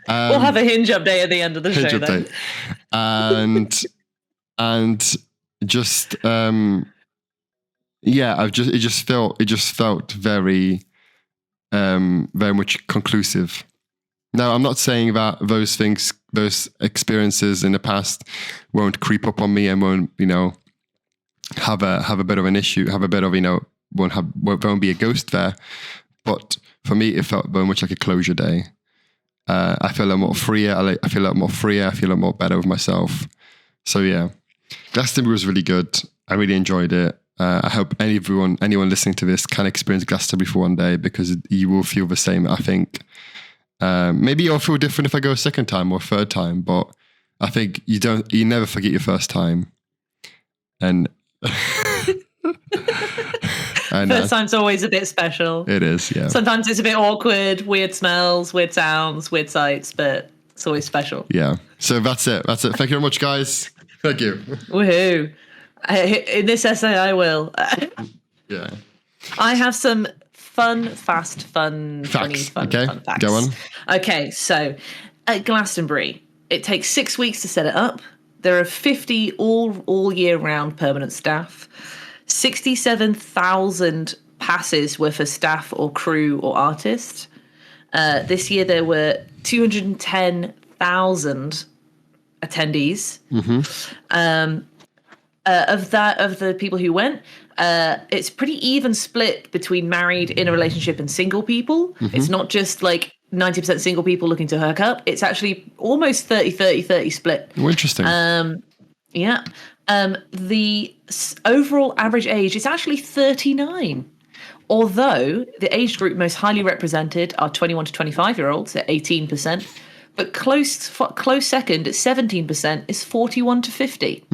We'll have a hinge update at the end of the show then. And just it just felt very very much conclusive. Now, I'm not saying that those experiences in the past won't creep up on me and won't, have a bit of an issue, have a bit of, won't be a ghost there. But for me, it felt very much like a closure day. I feel a lot more freer. I feel a lot more freer. I feel a lot more better with myself. So yeah, Glastonbury was really good. I really enjoyed it. I hope anyone listening to this can experience Glastonbury for one day, because you will feel the same, I think. Maybe you'll feel different if I go a second time or a third time, but I think you never forget your first time. And first time's always a bit special. It is, yeah. Sometimes it's a bit awkward, weird smells, weird sounds, weird sights, but it's always special. Yeah. So that's it. Thank you very much, guys. Thank you. Woohoo. In this essay, I will. Yeah. I have some funny, facts. Okay, Fun facts. go on. Okay, so at Glastonbury, it takes 6 weeks to set it up. There are 50 all year round permanent staff. 67,000 passes were for staff or crew or artists. This year there were 210,000 attendees. Mm-hmm. Of the people who went, it's pretty even split between married, in a relationship, and single people. Mm-hmm. It's not just like 90% single people looking to hook up. It's actually almost 30 split. Oh, interesting. Yeah. The overall average age is actually 39. Although the age group most highly represented are 21 to 25-year-olds at 18%, but close second at 17% is 41 to 50.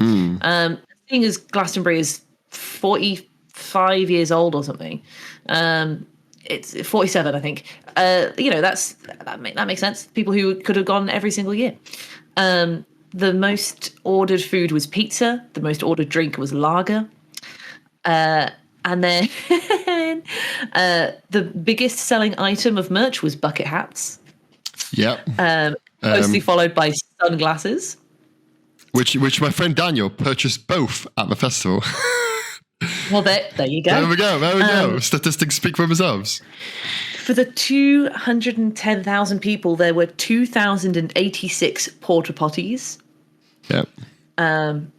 Seeing as Glastonbury is 45 years old or something, it's 47, I think. That makes sense. People who could have gone every single year. The most ordered food was pizza. The most ordered drink was lager. And then the biggest selling item of merch was bucket hats. Yep. Closely followed by sunglasses. which my friend Daniel purchased both at the festival. Well, there you go. There we go. Statistics speak for themselves. For the 210,000 people, there were 2,086 porta potties. Yeah. And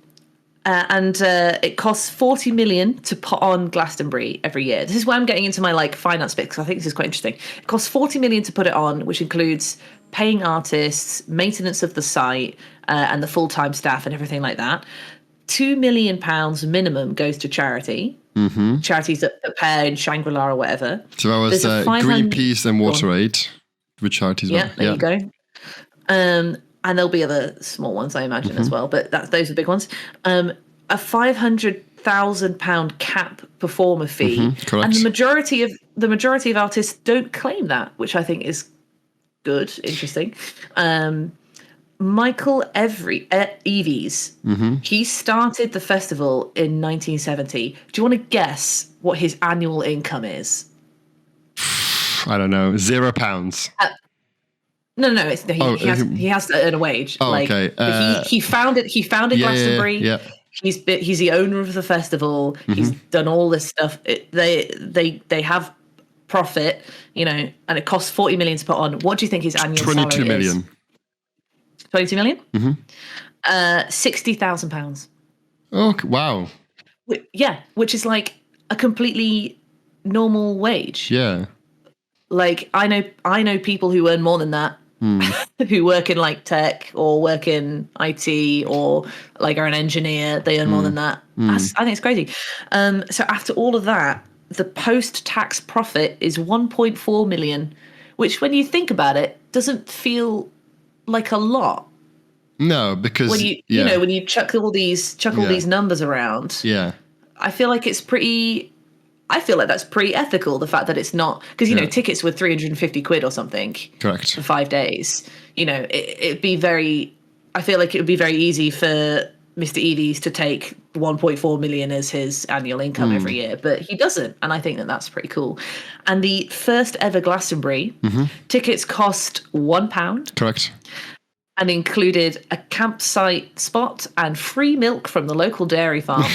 it costs 40 million to put on Glastonbury every year. This is why I'm getting into my finance bit, because I think this is quite interesting. It costs 40 million to put it on, which includes paying artists, maintenance of the site, and the full-time staff and everything like that. £2 million minimum goes to charity. Mm-hmm. Charities that pay in Shangri-La or whatever. So that was Greenpeace and WaterAid, which charities were. Yeah, there you go. And there'll be other small ones, I imagine, as well. But those are big ones. A £500,000 cap performer fee, and the majority of artists don't claim that, which I think is good, interesting. Michael Eves, he started the festival in 1970. Do you want to guess what his annual income is? I don't know. £0. No. He has to earn a wage. Oh, okay. He founded Glastonbury. Yeah. He's the owner of the festival. He's done all this stuff. They have profit, and it costs 40 million to put on. What do you think his annual salary is? 22 million. 22 million? £60,000. Oh, wow. Yeah, which is like a completely normal wage. Yeah. Like I know people who earn more than that, who work in tech or work in IT or are an engineer. They earn more than that. I think it's crazy. So after all of that, the post-tax profit is 1.4 million, which when you think about it, doesn't feel like a lot. No, because when when you chuck all these numbers around, I feel like it's pretty. I feel like that's pretty ethical. The fact that it's not because tickets were 350 quid or something, correct, for 5 days. It'd be very. I feel like it would be very easy for Mr. Eves to take 1.4 million as his annual income every year, but he doesn't, and I think that that's pretty cool. And the first ever Glastonbury tickets cost £1, correct, and included a campsite spot and free milk from the local dairy farm,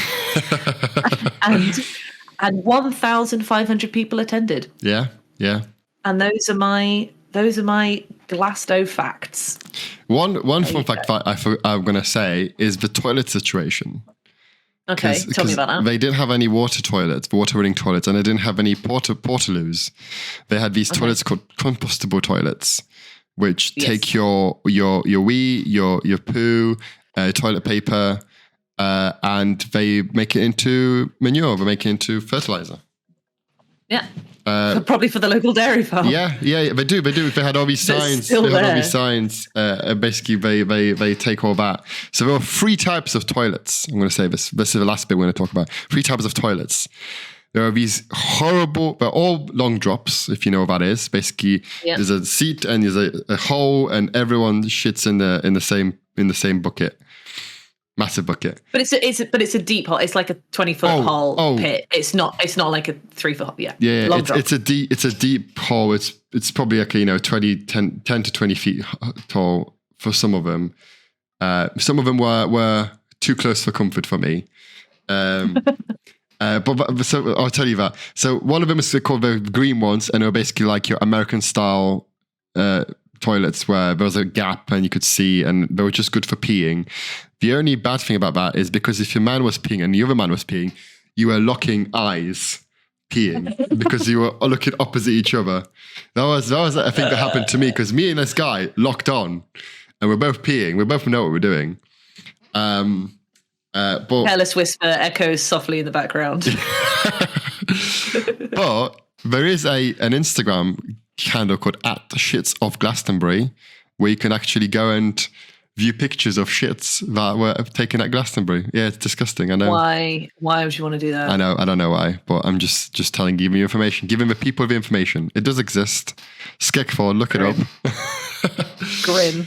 and 1,500 people attended. Yeah. And those are my Glasto facts. One fun fact I'm going to say is the toilet situation. Okay, tell me about that. They didn't have any water-running toilets, and they didn't have any portaloos. They had these toilets called compostable toilets, which take your wee, your poo, toilet paper, and they make it into manure. They make it into fertilizer. Yeah. Probably for the local dairy farm. Yeah, they do. They had all these signs. Basically, they take all that. So there are 3 types of toilets. I'm going to say this. This is the last bit we're going to talk about. 3 types of toilets. There are these horrible, they're all long drops, if you know what that is. Basically, there's a seat and there's a hole, and everyone shits in the same bucket. Massive bucket. But it's a deep hole. It's like a 20-foot hole pit. It's not like a 3-foot hole. Yeah. It's a deep hole. It's probably 10 to 20 feet tall for some of them. Some of them were too close for comfort for me. But so I'll tell you that. So one of them is called the green ones, and they're basically like your American style toilets where there was a gap and you could see, and they were just good for peeing. The only bad thing about that is because if your man was peeing and the other man was peeing, you were locking eyes peeing because you were looking opposite each other. That was I think that happened to me, because me and this guy locked on and we're both peeing. We both know what we're doing. But careless whisper echoes softly in the background. But there is an Instagram handle called @shits_of_Glastonbury, where you can actually go and view pictures of shits that were taken at Glastonbury. Yeah, it's disgusting. I know. Why would you want to do that? I know. I don't know why, but I'm just giving you information, giving the people the information. It does exist. Skekford, look it up. Grim.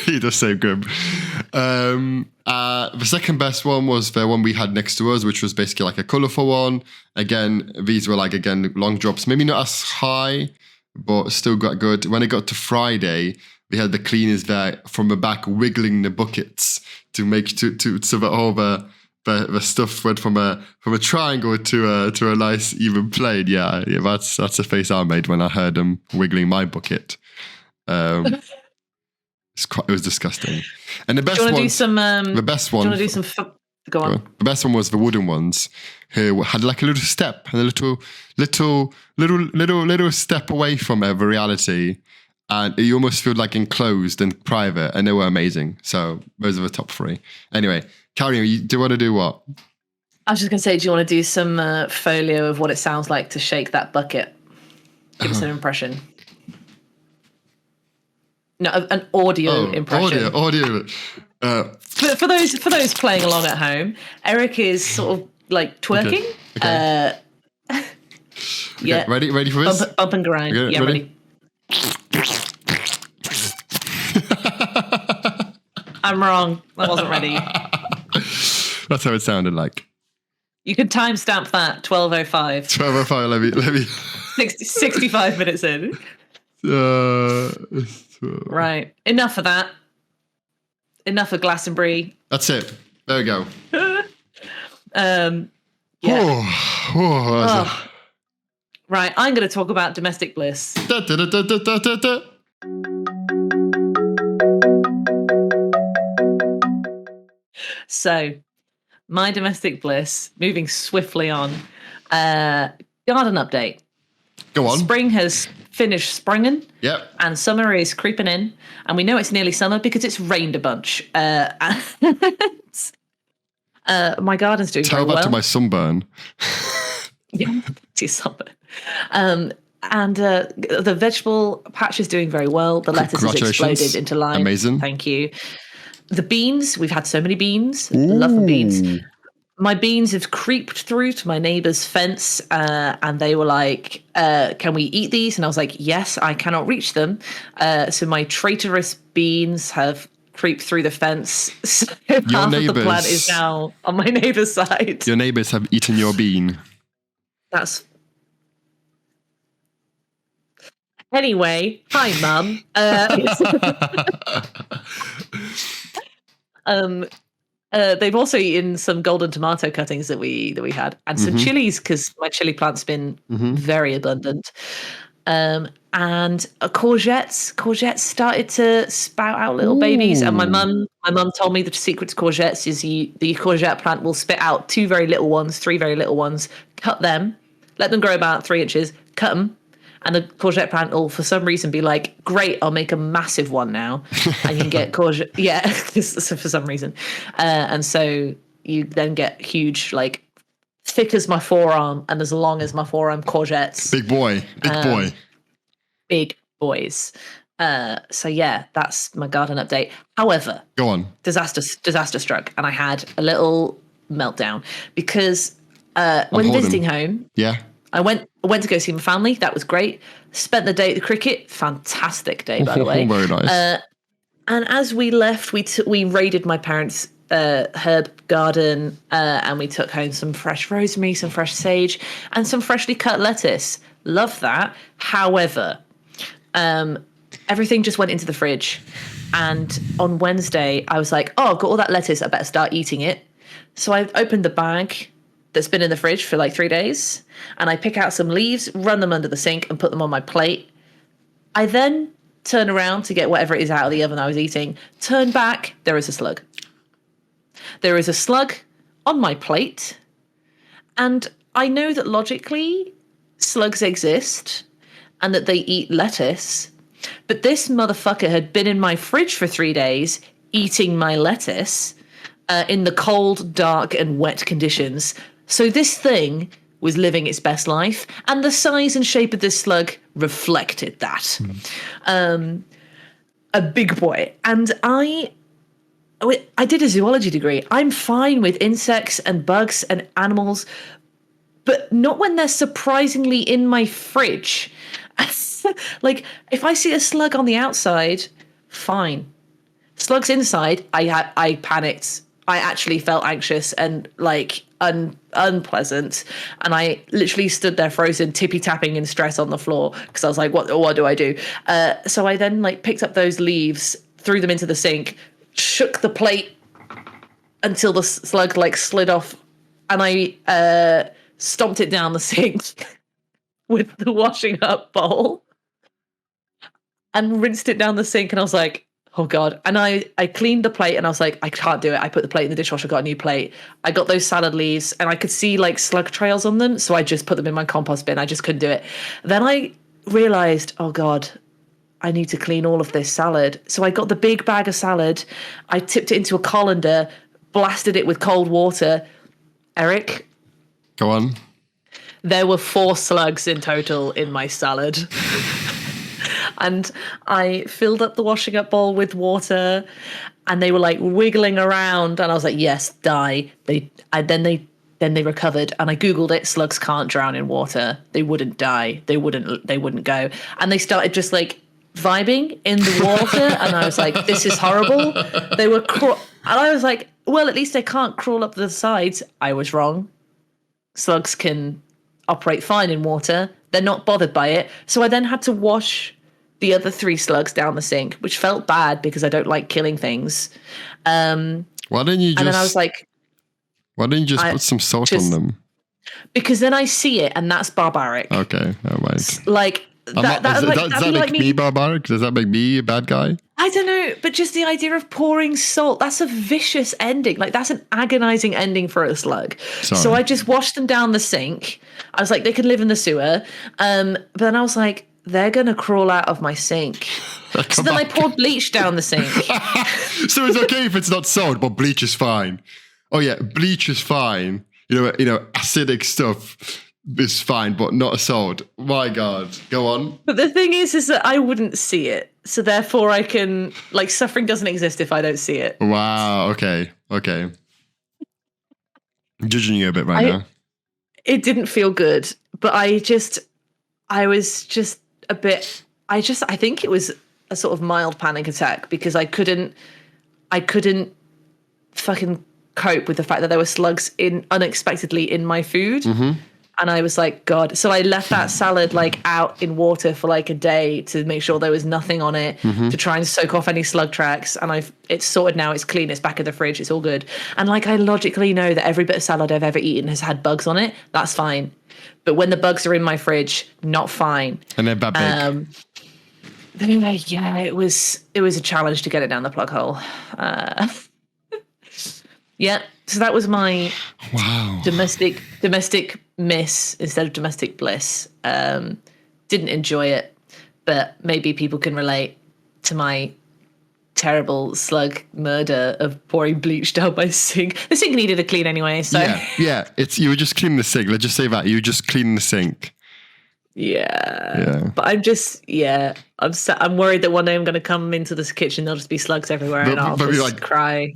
He does say grim. The second best one was the one we had next to us, which was basically like a colourful one. Again, these were long drops, maybe not as high, but still got good. When it got to Friday, we had the cleaners there from the back wiggling the buckets to make so that all the stuff went from a triangle to a nice even plane. Yeah, that's the face I made when I heard them wiggling my bucket. It was disgusting. And the best one. The best one. Do you want to do some? Go on. The best one was the wooden ones, who had like a little step and a little step away from the reality, and you almost feel like enclosed and private, and they were amazing. So those are the top 3. Anyway, Carrie, do you want to do what? I was just going to say, do you want to do some folio of what it sounds like to shake that bucket? Give us an impression. No, an audio impression. Audio. For those playing along at home, Eryk is sort of like twerking. Okay. Yeah. Ready for this? Bump and grind. Okay, yeah, ready. I'm wrong. I wasn't ready. That's how it sounded like. You could timestamp that 12:05. 12:05. Let me. 65 minutes in. Right. Enough of that. Enough of Glastonbury. That's it. There we go. Yeah. Right. I'm going to talk about domestic bliss. So, my domestic bliss, moving swiftly on. Garden update. Go on. Spring has finished springing. Yep. And summer is creeping in. And we know it's nearly summer because it's rained a bunch. My garden's doing very well. Tell that to my sunburn. Yeah, to your sunburn. And the vegetable patch is doing very well. The lettuce has exploded into life. Amazing. Thank you. The beans, we've had so many beans. Love the beans. My beans have creeped through to my neighbour's fence, and they were like, can we eat these? And I was like, yes, I cannot reach them. So my traitorous beans have creeped through the fence. So half of the plant is now on my neighbour's side. Your neighbours have eaten your bean. That's... Anyway, hi, Mum. They've also eaten some golden tomato cuttings that we had, and some chilies because my chili plant's been very abundant. And courgettes started to spout out little babies. And my mum told me the secret to courgettes is the courgette plant will spit out 2 very little ones, 3 very little ones. Cut them, let them grow about 3 inches. Cut them. And the courgette plant will, for some reason, be like, great, I'll make a massive one now. And you can get courgette. Yeah, so for some reason. And so you then get huge, like, thick as my forearm and as long as my forearm courgettes. Big boy. Big boys. So, yeah, that's my garden update. However. Go on. Disaster struck. And I had a little meltdown because when visiting home. Yeah. I went to go see my family. That was great. Spent the day at the cricket. Fantastic day, by the way. Very nice. And as we left, we raided my parents' herb garden, and we took home some fresh rosemary, some fresh sage, and some freshly cut lettuce. Love that. However, everything just went into the fridge. And on Wednesday, I was like, oh, I've got all that lettuce. I better start eating it. So I opened the bag that's been in the fridge for like 3 days, and I pick out some leaves, run them under the sink, and put them on my plate. I then turn around to get whatever it is out of the oven I was eating, turn back, there is a slug. There is a slug on my plate, and I know that logically slugs exist and that they eat lettuce, but this motherfucker had been in my fridge for 3 days eating my lettuce in the cold, dark, and wet conditions. So this thing was living its best life, and the size and shape of this slug reflected that. A big boy. And I did a zoology degree. I'm fine with insects and bugs and animals, but not when they're surprisingly in my fridge. Like, if I see a slug on the outside, fine. Slugs inside, I panicked. I actually felt anxious, and like unpleasant. And I literally stood there frozen, tippy tapping in stress on the floor because I was like, what do I do? So I then like picked up those leaves, threw them into the sink, shook the plate until the slug like slid off, and I stomped it down the sink with the washing up bowl and rinsed it down the sink. And I was like, oh God. And I cleaned the plate and I was like, I can't do it. I put the plate in the dishwasher, got a new plate. I got those salad leaves and I could see like slug trails on them. So I just put them in my compost bin. I just couldn't do it. Then I realized, oh God, I need to clean all of this salad. So I got the big bag of salad. I tipped it into a colander, blasted it with cold water. Eryk, Go on. there were 4 slugs in total in my salad. And I filled up the washing up bowl with water and they were like wiggling around. And I was like, yes, die. Then they recovered. And I Googled it. Slugs can't drown in water. They wouldn't die. They wouldn't go. And they started just like vibing in the water. And I was like, this is horrible. They were, and I was like, well, at least they can't crawl up the sides. I was wrong. Slugs can operate fine in water. They're not bothered by it. So I then had to wash the other 3 slugs down the sink, which felt bad because I don't like killing things. Why didn't you just? And then I was like, why didn't you just put some salt on them? Because then I see it, and that's barbaric. Okay, never mind. Like Does that make me barbaric? Does that make me a bad guy? I don't know, but just the idea of pouring salt—that's a vicious ending. Like that's an agonizing ending for a slug. Sorry. So I just washed them down the sink. I was like, they could live in the sewer. But then I was like, they're going to crawl out of my sink. So then I poured bleach down the sink. So it's okay if it's not salt, but bleach is fine. Oh yeah, bleach is fine. You know, acidic stuff is fine, but not salt. My God, go on. But the thing is that I wouldn't see it. So therefore I can, like, suffering doesn't exist if I don't see it. Wow, okay. I'm judging you a bit right now. It didn't feel good, but I was just a bit, I think it was a sort of mild panic attack because I couldn't fucking cope with the fact that there were slugs unexpectedly in my food. Mm-hmm. And I was like, God. So I left that salad like out in water for like a day to make sure there was nothing on it, to try and soak off any slug tracks. And it's sorted now. It's clean. It's back in the fridge. It's all good. And like, I logically know that every bit of salad I've ever eaten has had bugs on it. That's fine. But when the bugs are in my fridge, not fine. And they're that big. Yeah, it was a challenge to get it down the plug hole. Yeah, so that was my domestic miss instead of domestic bliss. Didn't enjoy it, but maybe people can relate to my terrible slug murder of pouring bleach down my sink. The sink needed a clean anyway, so yeah. You were just cleaning the sink. Let's just say that you were just cleaning the sink. Yeah. But I'm worried that one day I'm going to come into this kitchen, there'll just be slugs everywhere, and I'll just cry.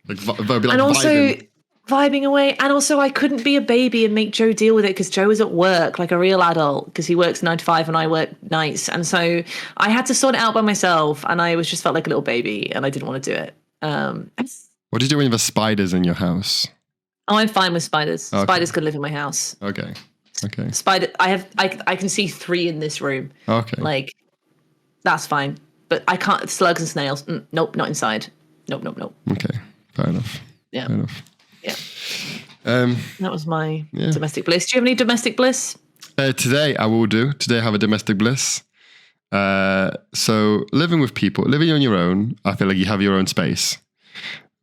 And also vibing away. And also I couldn't be a baby and make Joe deal with it because Joe was at work like a real adult because he works 9 to 5 and I work nights. And so I had to sort it out by myself and I just felt like a little baby and I didn't want to do it. What do you do when you have spiders in your house? Oh, I'm fine with spiders. Okay. Spiders can live in my house. Okay. Spider. I can see 3 in this room. Okay. Like that's fine. But I can't, slugs and snails. Nope, not inside. Nope. Okay. Fair enough. Yeah. Yeah. That was my domestic bliss. Do you have any domestic bliss? Today I will do. Today I have a domestic bliss. So living with people, living on your own, I feel like you have your own space.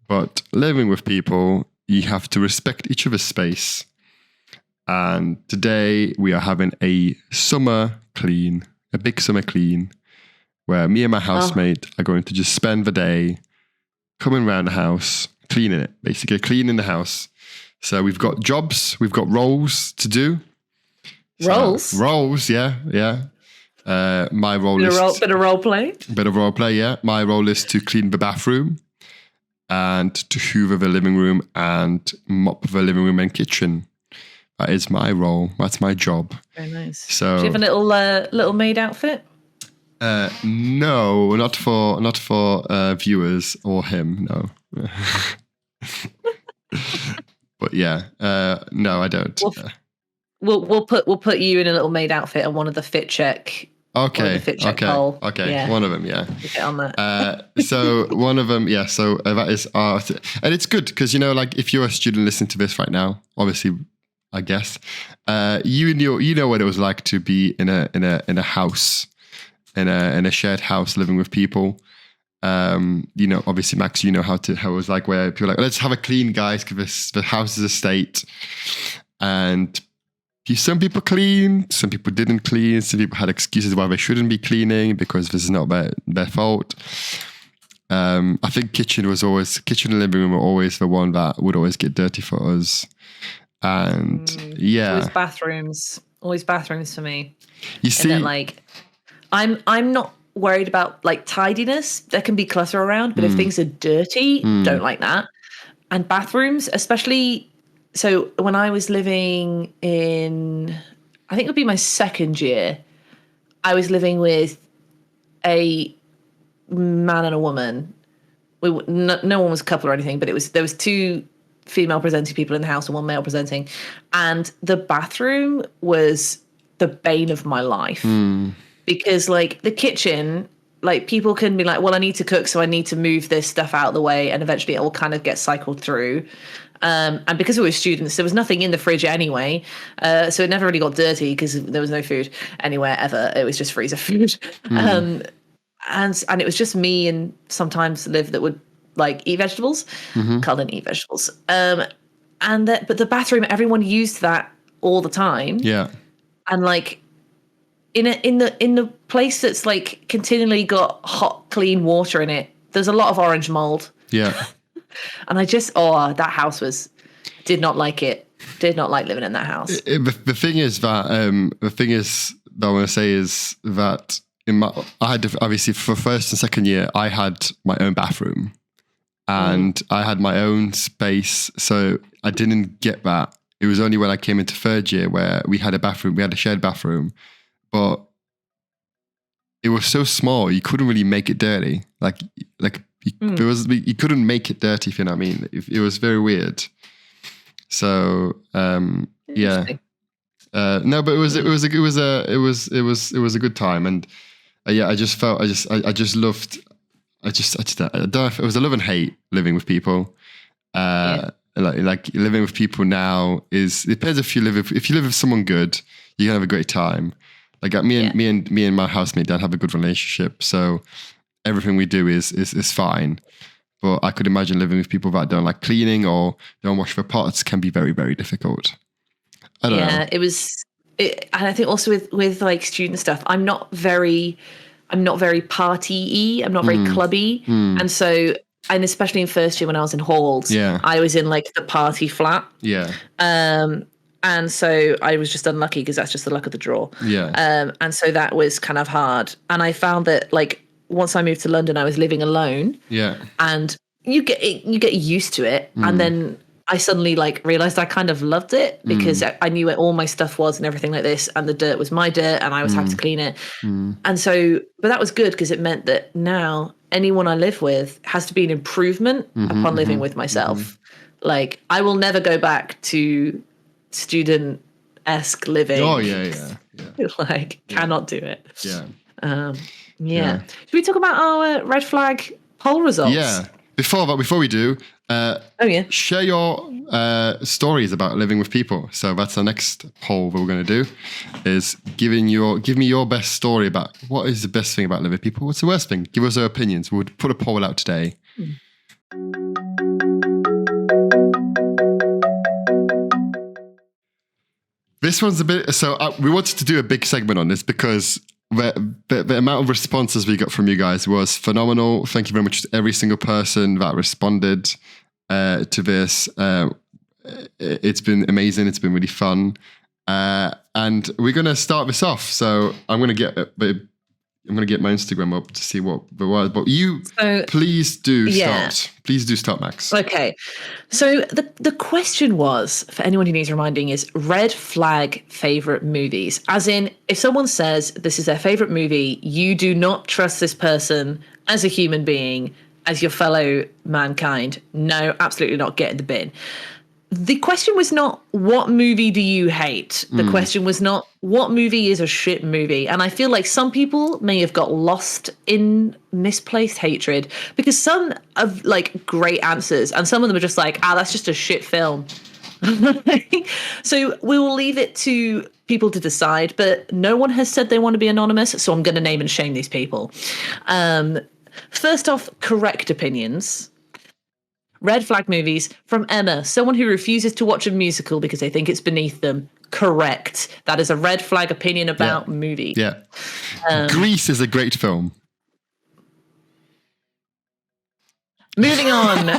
But living with people, you have to respect each other's space. And today we are having a big summer clean, where me and my housemate are going to just spend the day coming around the house, cleaning it, basically cleaning the house. So we've got jobs, we've got roles to do. Roles? Roles, yeah. My role is... Bit of role play? Bit of role play, yeah. My role is to clean the bathroom and to hoover the living room and mop the living room and kitchen. That is my role. That's my job. Very nice. So, do you have a little maid outfit? No, not for viewers or him. No. But yeah, no, I don't. We'll put you in a little maid outfit on one of the fit check. Okay. Poll. Okay. Yeah. One of them. Yeah. Get on that. So one of them. Yeah. So that is art, and it's good because like if you're a student listening to this right now, obviously, I guess, you know what it was like to be in a house, in a shared house, living with people. Obviously, Max, you know how it was like where people are like, let's have a clean, guys, because the house is a state, and some people clean, some people didn't clean, some people had excuses why they shouldn't be cleaning because this is not their fault. I think kitchen and living room were always the one that would always get dirty for us. And always bathrooms for me. You see, and then, I'm not worried about tidiness. There can be clutter around, but if things are dirty, don't like that. And bathrooms, especially. So when I was living in, I think it would be my second year, I was living with a man and a woman. No one was a couple or anything, but there was two female presenting people in the house and one male presenting, and the bathroom was the bane of my life because the kitchen, people can be like, well, I need to cook, so I need to move this stuff out of the way, and eventually it will kind of get cycled through. And because we were students, there was nothing in the fridge anyway, so it never really got dirty because there was no food anywhere ever. It was just freezer food, and it was just me and sometimes Liv that would eat vegetables. Carl didn't eat vegetables, but the bathroom, everyone used that all the time. Yeah, and in the place that's continually got hot, clean water in it, there's a lot of orange mold. Yeah. And I just, that house did not like it. Did not like living in that house. The thing is that I want to say is that I had obviously for first and second year, I had my own bathroom and I had my own space. So I didn't get that. It was only when I came into third year where we had a shared bathroom, but it was so small, you couldn't really make it dirty. You couldn't make it dirty, if you know what I mean. It was very weird. So yeah, no, but it was a good time, and I just loved. I don't know if it was a love and hate living with people. Like living with people now it depends if you live with someone good, you can have a great time. Me and my housemate don't have a good relationship, so everything we do is fine. But I could imagine living with people that don't like cleaning or don't wash their pots can be very, very difficult. I don't know. Yeah, and I think also with student stuff, I'm not very party-y, I'm not very clubby. And so, and especially in first year when I was in halls, I was in the party flat. Yeah. And so I was just unlucky because that's just the luck of the draw. Yeah. And so that was kind of hard. And I found that once I moved to London, I was living alone. Yeah. And you get used to it. And then I suddenly realized I kind of loved it because I knew where all my stuff was and everything like this. And the dirt was my dirt and I was having to clean it. And so, but that was good because it meant that now anyone I live with has to be an improvement upon living with myself. I will never go back to student-esque living. Oh, yeah. Cannot do it. Yeah. Yeah. Should we talk about our red flag poll results? Yeah. Before we do, share your stories about living with people. So that's the next poll that we're going to do, is give me your best story about what is the best thing about living with people. What's the worst thing? Give us our opinions. We'll put a poll out today. This one's a bit, so we wanted to do a big segment on this because the amount of responses we got from you guys was phenomenal. Thank you very much to every single person that responded to this. It's been amazing. It's been really fun. And we're going to start this off. So I'm going to get my Instagram up to see what there was. But please do start. Please do start, Max. Okay. So the question was, for anyone who needs reminding, is red flag favorite movies. As in, if someone says this is their favorite movie, you do not trust this person as a human being, as your fellow mankind. No, absolutely not. Get in the bin. the question was not what movie do you hate? The question was not what movie is a shit movie. And I feel like some people may have got lost in misplaced hatred because some have like great answers and some of them are just like, that's just a shit film. So we will leave it to people to decide, but no one has said they want to be anonymous, so I'm going to name and shame these people. First off, correct opinions. Red flag movies from Emma, someone who refuses to watch a musical because they think it's beneath them. Correct. That is a red flag opinion about movie. Yeah. Grease is a great film. Moving on.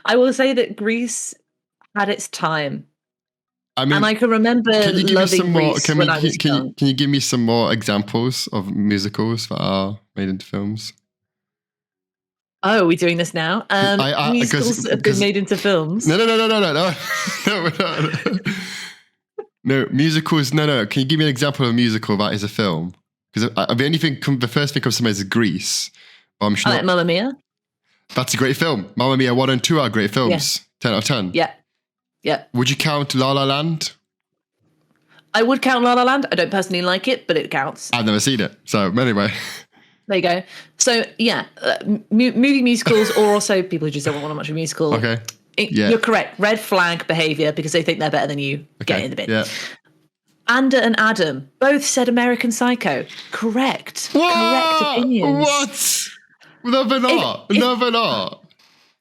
I will say that Grease had its time. I mean, and I can remember loving Grease when I was young. Can you give me some more examples of musicals that are made into films? Oh, are we doing this now? Musicals have been made into films. No. No, musicals. No. Can you give me an example of a musical that is a film? Because the first thing comes to mind is Grease. I'm sure. I like Mamma Mia. That's a great film. Mamma Mia 1 and 2 are great films. 10 out of 10. Yeah. Would you count La La Land? I would count La La Land. I don't personally like it, but it counts. I've never seen it. So anyway. There you go. So movie musicals or also people who just don't want to watch a musical. Okay. You're correct. Red flag behavior because they think they're better than you. Okay. Get in the bin. Yeah. Anda and Adam both said American Psycho. Correct. What? Correct opinions. What? No, they're not. No, they're not.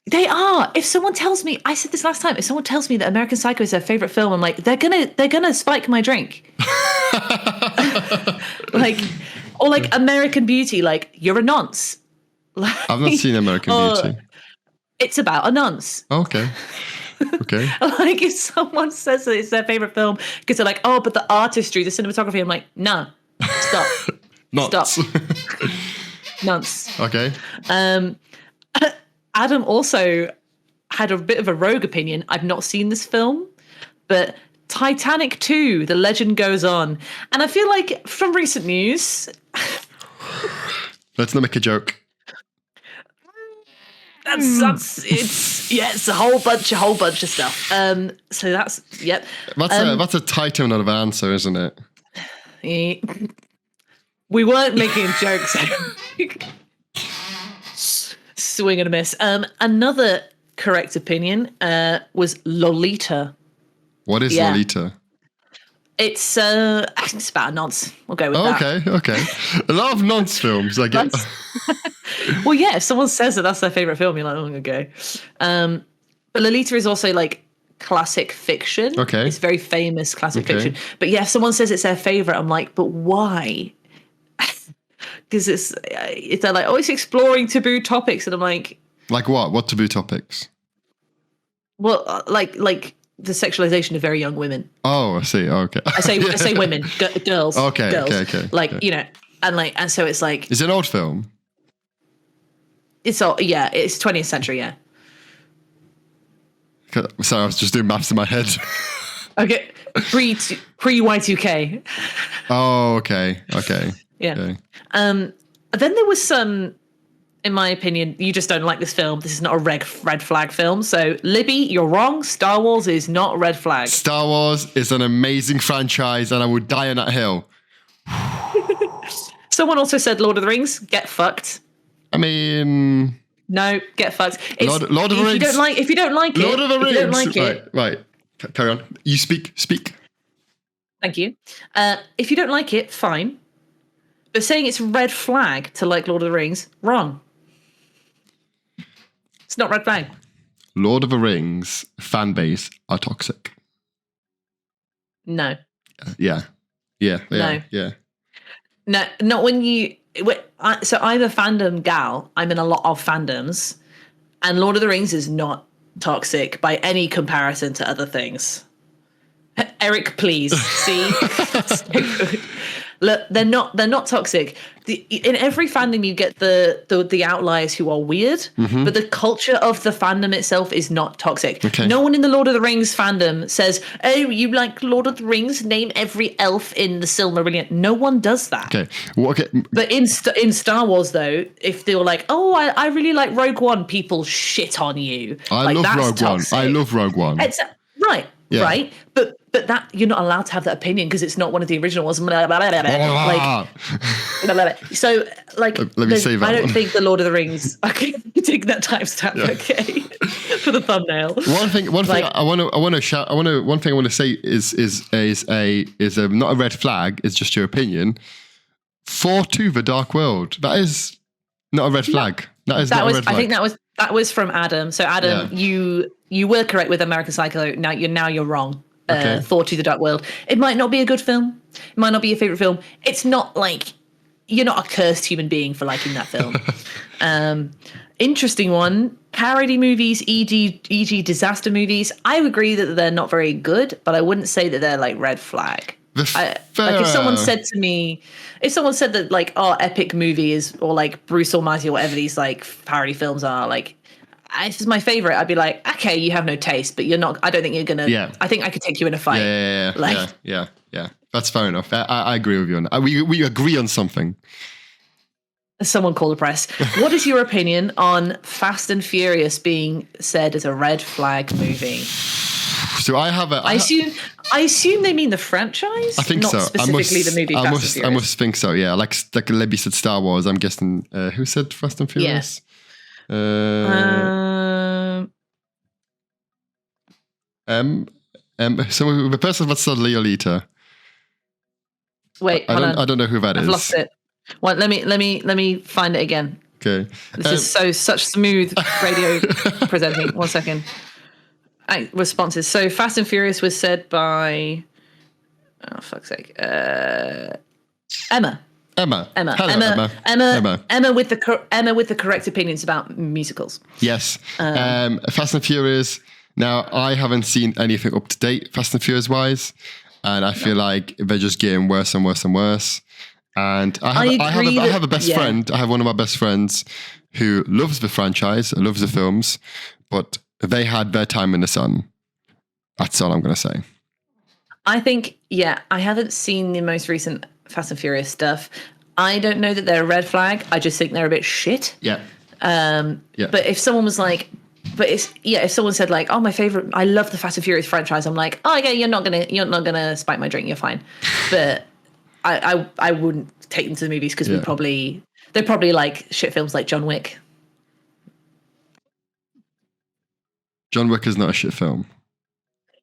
They are. If someone tells me, I said this last time, if someone tells me that American Psycho is their favorite film, I'm like, they're gonna spike my drink. Or like American Beauty, like you're a nonce. I've not seen American Beauty. It's about a nonce. Okay. Like if someone says that it's their favorite film because they're like, oh, but the artistry, the cinematography, I'm like, nah, stop. Stop. Nonce. Okay. Adam also had a bit of a rogue opinion. I've not seen this film, but Titanic 2, The Legend Goes On. And I feel like from recent news... Let's not make a joke. It's a whole bunch of stuff. So that's, yep. That's a title, not an answer, isn't it? We weren't making jokes. Swing and a miss. Another correct opinion was Lolita. What is Lolita? It's about a nonce. We'll go with that. Okay. A lot of nonce films, I guess. Well, yeah, if someone says that that's their favourite film, you're like, oh, okay. But Lolita is also like classic fiction. Okay. It's very famous classic fiction. But yeah, if someone says it's their favourite, I'm like, but why? Because it's they're like, oh, it's exploring taboo topics. And I'm like... Like what? What taboo topics? Well, like the sexualization of very young women. Oh, I see. Okay. I say women, girls. Okay. Girls. Okay. Like, you know, and so it's like... Is it an old film? It's 20th century, yeah. Sorry, I was just doing maths in my head. Okay. Pre-Y2K. Oh, okay. Yeah. Okay. Then there was some, in my opinion, you just don't like this film. This is not a red flag film. So, Libby, you're wrong. Star Wars is not a red flag. Star Wars is an amazing franchise, and I would die on that hill. Someone also said Lord of the Rings, get fucked. I mean... No, get fucked. Lord of the Rings. If you don't like it... Lord of the Rings. If you don't like it... Right. Carry on. You speak. Thank you. If you don't like it, fine. But saying it's red flag to like Lord of the Rings, wrong. It's not red flag. Lord of the Rings fan base are toxic. No. Yeah. No. Yeah. No, not when you... So I'm a fandom gal. I'm in a lot of fandoms. And Lord of the Rings is not toxic by any comparison to other things. Eryk, please. See? Look, they're not toxic. In every fandom, you get the outliers who are weird, but the culture of the fandom itself is not toxic. Okay. No one in the Lord of the Rings fandom says, "Oh, you like Lord of the Rings? Name every elf in the Silmarillion." No one does that. Okay. Well, okay. But in Star Wars, though, if they were like, "Oh, I really like Rogue One," people shit on you. I love Rogue toxic. One. I love Rogue One. Right. Yeah. Right. But that you're not allowed to have that opinion because it's not one of the original ones. Like, so like, let me save that I don't one. think the Lord of the Rings. Okay, take that timestamp. Yeah. Okay, for the thumbnail. One thing I want to shout. One thing I want to say is not a red flag. It's just your opinion. 4-2 The Dark World. That is not a red flag. That is not a red flag. I think that was from Adam. So Adam, you were correct with American Psycho. Now you're wrong. Okay. 4-2 The Dark World. It might not be a good film. It might not be your favorite film. It's not like you're not a cursed human being for liking that film. Interesting one. Parody movies, e.g. disaster movies. I agree that they're not very good, but I wouldn't say that they're like red flag. Like if someone said that like, oh, epic movie is, or like Bruce Almighty or whatever these like parody films are, like, this is my favorite, I'd be like, okay, you have no taste, but you're not. I don't think you're gonna. Yeah. I think I could take you in a fight. Yeah. That's fair enough. I agree with you on that. We agree on something. Someone call the press. What is your opinion on Fast and Furious being said as a red flag movie? So I assume they mean the franchise. I think not so. Specifically the movie Fast and Furious. I must think so. Yeah, like Libby said Star Wars. I'm guessing. Who said Fast and Furious? Yeah. So the person that said Leolita. Wait, I don't know who that is. I've lost it. Well, let me find it again. Okay. This is such smooth radio presenting. 1 second. Responses. So Fast and Furious was said by, oh fuck's sake, Emma. Hello, Emma with the correct opinions about musicals. Yes. Fast and Furious. Now, I haven't seen anything up to date Fast and Furious wise, and I feel like they're just getting worse and worse and worse. And I have a best friend. I have one of my best friends who loves the franchise, loves the films, but they had their time in the sun. That's all I'm going to say. I think, I haven't seen the most recent Fast and Furious stuff. I don't know that they're a red flag. I just think they're a bit shit. Yeah. But if someone was like, if someone said like, oh, my favorite, I love the Fast and Furious franchise, I'm like, oh yeah, you're not gonna spike my drink, you're fine. But I wouldn't take them to the movies because they're probably like shit films like John Wick. John Wick is not a shit film.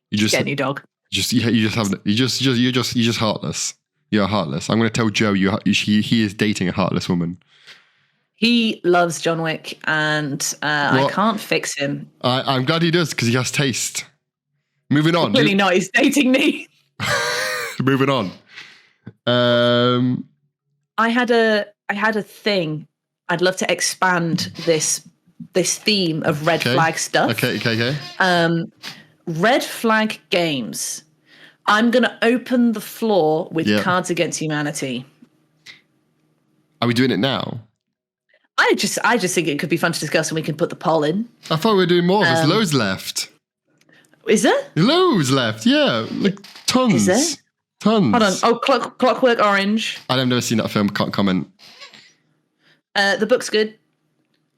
You just get a new dog. You're just heartless. You're heartless. I'm going to tell Joe he is dating a heartless woman. He loves John Wick, and I can't fix him. I'm glad he does because he has taste. Moving on. Really not. He's dating me. Moving on. I had a thing. I'd love to expand this theme of red flag stuff. Okay. Red flag games. I'm going to open the floor with Cards Against Humanity. Are we doing it now? I just think it could be fun to discuss, and we can put the poll in. I thought we were doing more. There's loads left. Is there? Loads left, yeah. Like tons. Is there? Tons. Hold on. Oh, Clockwork Orange. I've never seen that film. Can't comment. The book's good.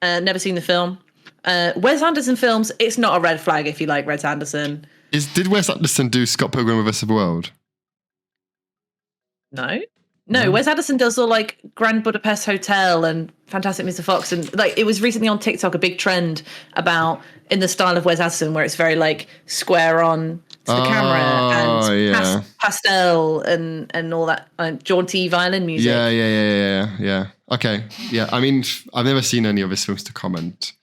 Never seen the film. Wes Anderson films, it's not a red flag if you like Wes Anderson. Did Wes Anderson do Scott Pilgrim vs. the World? No, Wes Anderson does all like Grand Budapest Hotel and Fantastic Mr. Fox, and like it was recently on TikTok a big trend about in the style of Wes Anderson where it's very like square on to the camera and pastel and all that jaunty violin music. Yeah. Okay, yeah. I mean, I've never seen any of his films to comment.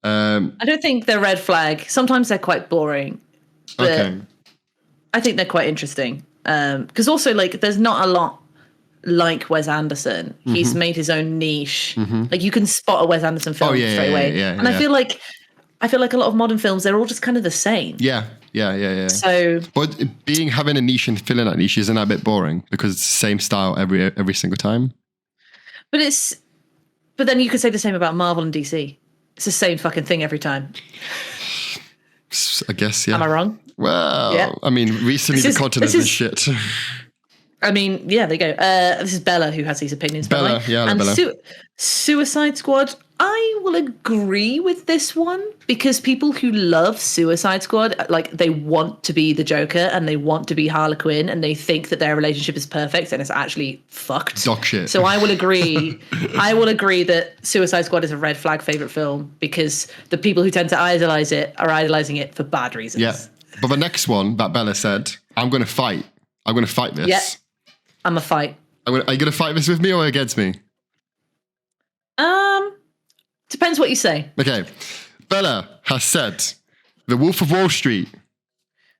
I don't think they're red flag. Sometimes they're quite boring, but I think they're quite interesting. Because also like there's not a lot like Wes Anderson. He's made his own niche. Like you can spot a Wes Anderson film straight away. I feel like I feel like a lot of modern films, they're all just kind of the same. Yeah. So, but having a niche and filling that niche, isn't that a bit boring because it's the same style every single time? but then you could say the same about Marvel and DC. It's the same fucking thing every time. I guess, yeah. Am I wrong? Well, yeah. I mean, recently the content has been shit. I mean, yeah, there you go. This is Bella who has these opinions. Bella, yeah, and Bella. Suicide Squad, I will agree with this one because people who love Suicide Squad, like they want to be the Joker and they want to be Harley Quinn and they think that their relationship is perfect and it's actually fucked. Dog shit. So I will agree. I will agree that Suicide Squad is a red flag favorite film because the people who tend to idolize it are idolizing it for bad reasons. Yeah. But the next one that Bella said, I'm going to fight. I'm going to fight this. Yeah. I'm a fight. Are you going to fight this with me or against me? Depends what you say. Okay. Bella has said The Wolf of Wall Street.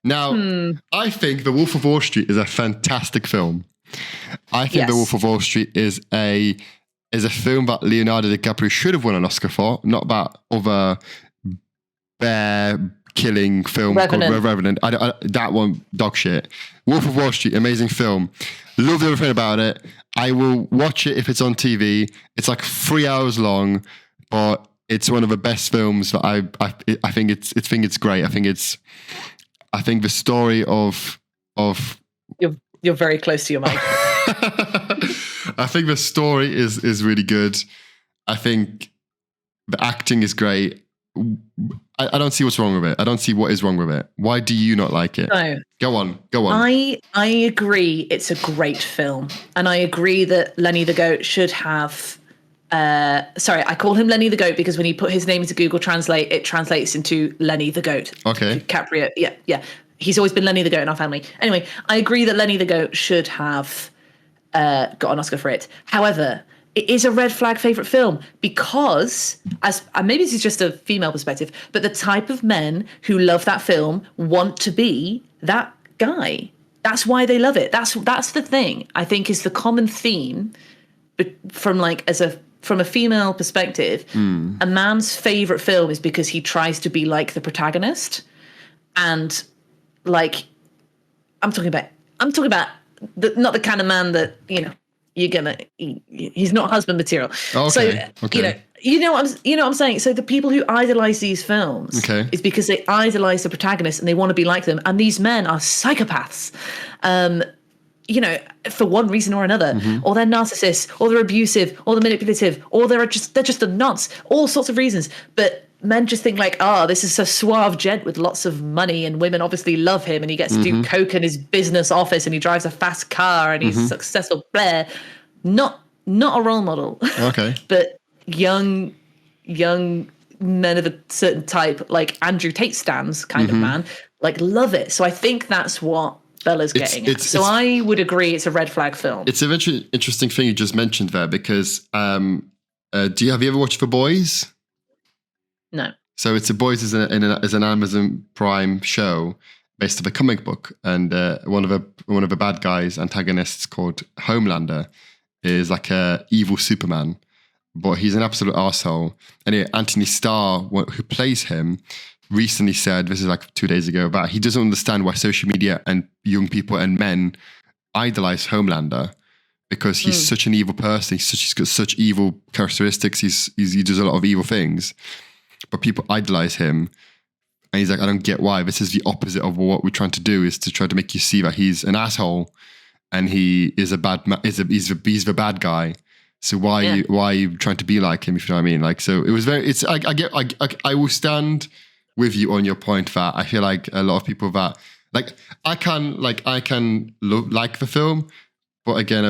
Now, I think The Wolf of Wall Street is a fantastic film. I think The Wolf of Wall Street is a film that Leonardo DiCaprio should have won an Oscar for, not that other bear killing film called Revenant. That one, dog shit. Wolf of Wall Street, amazing film. Love everything about it. I will watch it if it's on TV. It's like 3 hours long, but it's one of the best films that I think it's great. I think the story of you're very close to your mic. I think the story is really good. I think the acting is great. I don't see what's wrong with it. I don't see what is wrong with it. Why do you not like it? No. Go on. I agree it's a great film. And I agree that Lenny the Goat should have... sorry, I call him Lenny the Goat because when you put his name into Google Translate, it translates into Lenny the Goat. Okay. DiCaprio. Yeah. He's always been Lenny the Goat in our family. Anyway, I agree that Lenny the Goat should have got an Oscar for it. However... it is a red flag favorite film because, maybe this is just a female perspective, but the type of men who love that film want to be that guy. That's why they love it. That's the thing I think is the common theme, but from a female perspective, a man's favorite film is because he tries to be like the protagonist, and like I'm talking about not the kind of man that he's not husband material. Okay. So Okay. you know what I'm saying. So the people who idolize these films is because they idolize the protagonist and they want to be like them. And these men are psychopaths, for one reason or another, or they're narcissists, or they're abusive, or they're manipulative, or they're just a nonce. All sorts of reasons, but. Men just think like, this is a suave gent with lots of money and women obviously love him and he gets to do coke in his business office and he drives a fast car and he's successful. Blair, not a role model. Okay. But young men of a certain type, like Andrew Tate stands kind of man, like love it. So I think that's what Bella's getting at. So I would agree it's a red flag film. It's a very interesting thing you just mentioned there because have you ever watched The Boys? No. So it's The Boys is an Amazon Prime show based on a comic book, and one of the bad guys, antagonists called Homelander, is like a evil Superman, but he's an absolute arsehole. Anyway, Anthony Starr, who plays him, recently said, this is like 2 days ago, that he doesn't understand why social media and young people and men idolize Homelander because he's such an evil person. He's got such evil characteristics. He does a lot of evil things. But people idolize him, and he's like, I don't get why. This is the opposite of what we're trying to do, is to try to make you see that he's an asshole, and he is a bad. He's the bad guy. So why are you trying to be like him? If you know what I mean. Like, so it was very. It's I will stand with you on your point that I feel like a lot of people that like I can like the film, but again,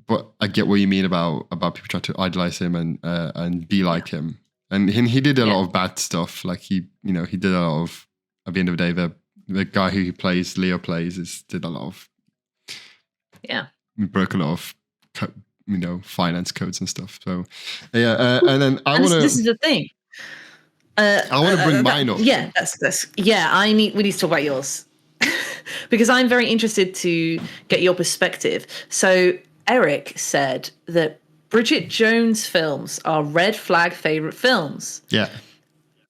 but I get what you mean about people trying to idolize him and be like him. And he did a lot of bad stuff. Like he did a lot of. At the end of the day, the guy who plays Leo did a lot of. Yeah. He broke a lot of, finance codes and stuff. So, and then I want to. This is the thing. I want to bring mine up. Yeah, that's. Yeah, we need to talk about yours because I'm very interested to get your perspective. So Eryk said that Bridget Jones films are red flag favorite films. Yeah.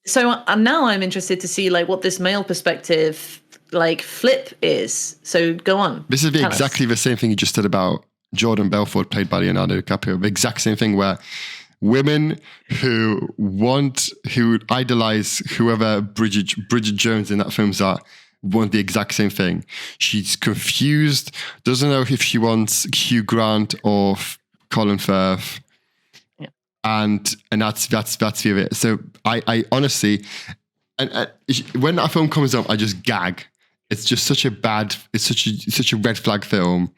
So now I'm interested to see like what this male perspective like flip is. So go on. This is exactly the same thing you just said about Jordan Belfort, played by Leonardo DiCaprio. The exact same thing where women who idolize whoever Bridget Jones in that film's are want the exact same thing. She's confused, doesn't know if she wants Hugh Grant or Colin Firth. Yeah. And that's the it. So I honestly, and when that film comes up, I just gag. It's just such a red flag film.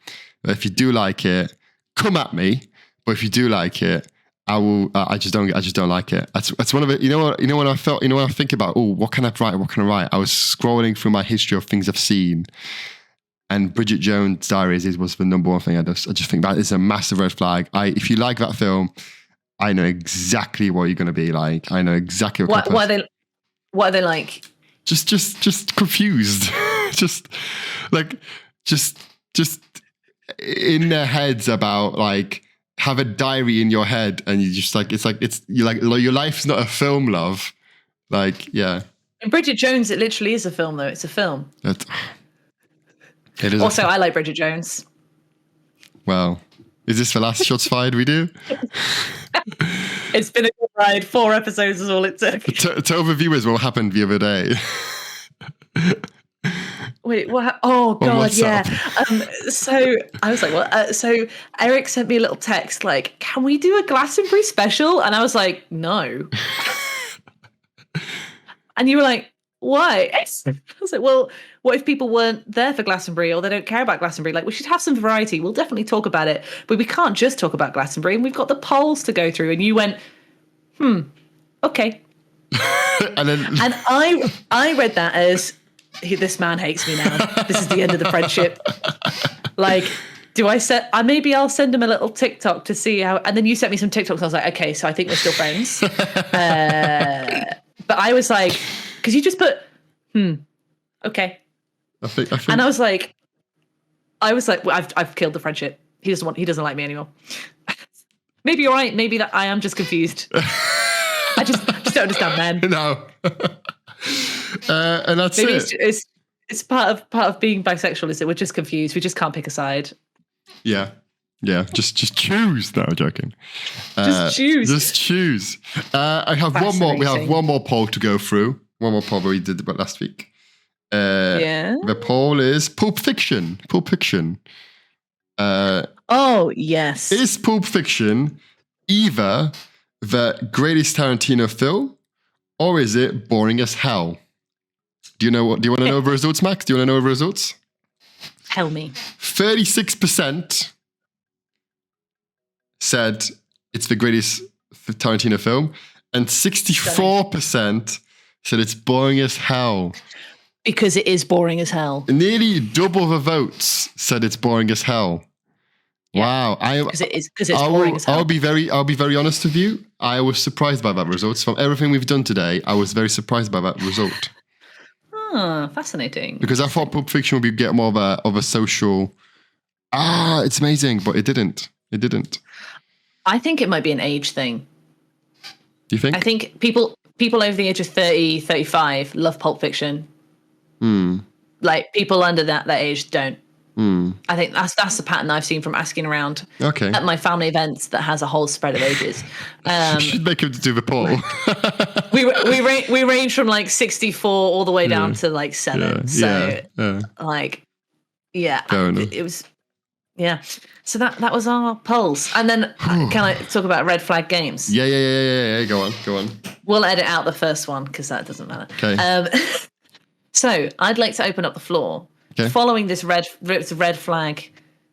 If you do like it, come at me. But if you do like it, I will. I just don't like it. That's one of it. You know when I think about, oh, what can I write? I was scrolling through my history of things I've seen, and Bridget Jones' Diaries was the number one thing. I just think that is a massive red flag. If you like that film, I know exactly what you're going to be like. I know exactly what are they like? Just confused. just in their heads about like, have a diary in your head, and you just like your life's not a film, love. Like, yeah. In Bridget Jones, it literally is a film, though. It's a film. It is. Also, I like Bridget Jones. Well, is this the last shots fired we do? It's been a good ride. 4 episodes is all it took. Tell the viewers what happened the other day. Wait, what? Oh God, yeah. So I was like, what? So Eryk sent me a little text like, "Can we do a Glastonbury special?" And I was like, "No." And you were like, "Why?" I was like, "Well, what if people weren't there for Glastonbury, or they don't care about Glastonbury? Like, we should have some variety. We'll definitely talk about it, but we can't just talk about Glastonbury. And we've got the polls to go through." And you went, okay. and I read that as, this man hates me now. This is the end of the friendship. Like, maybe I'll send him a little TikTok to see how, and then you sent me some TikToks. I was like, okay, so I think we're still friends. But I was like, because you just put, okay. I think. And I was like, well, I've killed the friendship. He doesn't like me anymore. Maybe you're right. Maybe that I am just confused. I just don't understand men. No. And that's maybe it. It's part of being bisexual is that we're just confused. We just can't pick a side. Yeah. Just choose. No, I'm joking. Just choose. Just choose. I have one more. We have one more poll to go through. One more poll we did about last week. The poll is Pulp Fiction. Pulp Fiction. Oh yes. Is Pulp Fiction either the greatest Tarantino film, or is it boring as hell? Do you want to know the results, Max? Do you want to know the results? Tell me. 36% said it's the greatest Tarantino film, and 64% said it's boring as hell. Because it is boring as hell. Nearly double the votes said it's boring as hell. Yeah. Wow. Because it's boring as hell. I'll be very honest with you. I was surprised by that result. From everything we've done today, I was very surprised by that result. Fascinating. Because I thought Pulp Fiction would get more of a social, it's amazing, but it didn't. It didn't. I think it might be an age thing. Do you think? I think people over the age of 30, 35 love Pulp Fiction. Like people under that age don't. I think that's the pattern I've seen from asking around at my family events that has a whole spread of ages. You should make him do the poll. we range from like 64 all the way down to like 7. It was So that was our polls. And then can I talk about red flag games? Yeah. Go on. We'll edit out the first one because that doesn't matter. Okay. So I'd like to open up the floor. Okay. Following this red flag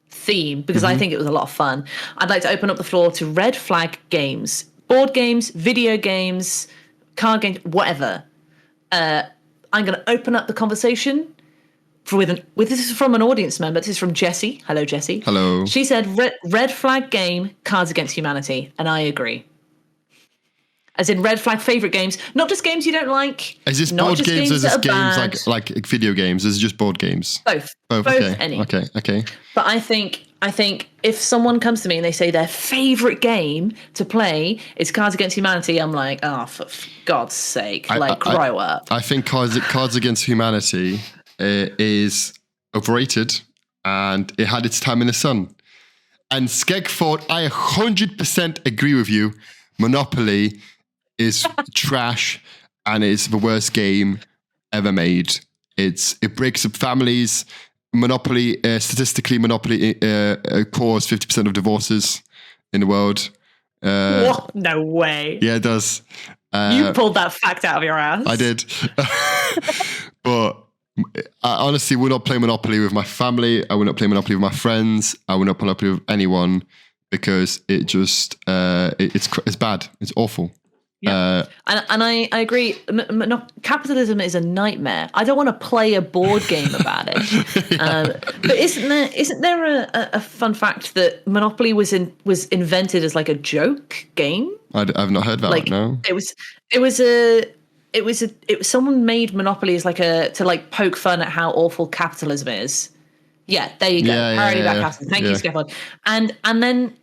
theme, because I think it was a lot of fun, I'd like to open up the floor to red flag games, board games, video games, card games, whatever. I'm going to open up the conversation with this is from an audience member. This is from Jessie. Hello, Jessie. Hello. She said red flag game, Cards Against Humanity, and I agree. As in red flag favorite games, not just games you don't like. Is this not board just games? Or is this that are games bad. like video games? Is it just board games? Both. Both. Okay. Any. Okay. But I think if someone comes to me and they say their favorite game to play is Cards Against Humanity, I'm like, oh, for God's sake, grow up. I think Cards Against Humanity is overrated, and it had its time in the sun. And Skeg thought, I 100% agree with you. Monopoly is trash, and it's the worst game ever made. It breaks up families. Monopoly, statistically, Monopoly caused 50% of divorces in the world. What? No way. Yeah, it does. You pulled that fact out of your ass. I did. But I honestly would not play Monopoly with my family. I would not play Monopoly with my friends. I would not play Monopoly with anyone because it just it's bad. It's awful. Yeah. And I agree. Capitalism is a nightmare. I don't want to play a board game about it. But isn't there a fun fact that Monopoly was invented as like a joke game? I've not heard that. No. It was someone made Monopoly as to poke fun at how awful capitalism is. Yeah, there you go. Parody about capitalism. Thank you, Stefan. And then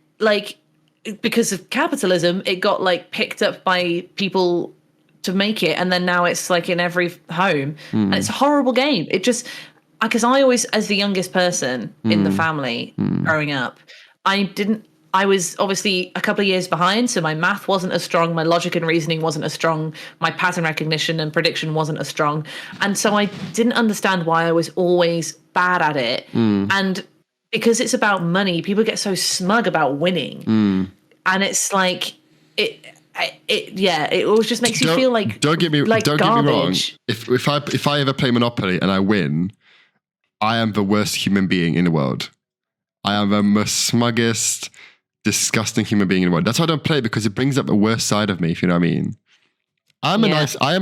because of capitalism, it got picked up by people to make it, and then now it's in every home, and it's a horrible game. It just because I always, as the youngest person in the family growing up, I was obviously a couple of years behind, so my math wasn't as strong, my logic and reasoning wasn't as strong, my pattern recognition and prediction wasn't as strong. And so I didn't understand why I was always bad at it. And because it's about money, people get so smug about winning. And it's it always just makes you feel like don't get me wrong. If I ever play Monopoly and I win, I am the worst human being in the world. I am the most smuggest, disgusting human being in the world. That's why I don't play, because it brings up the worst side of me, if you know what I mean. I am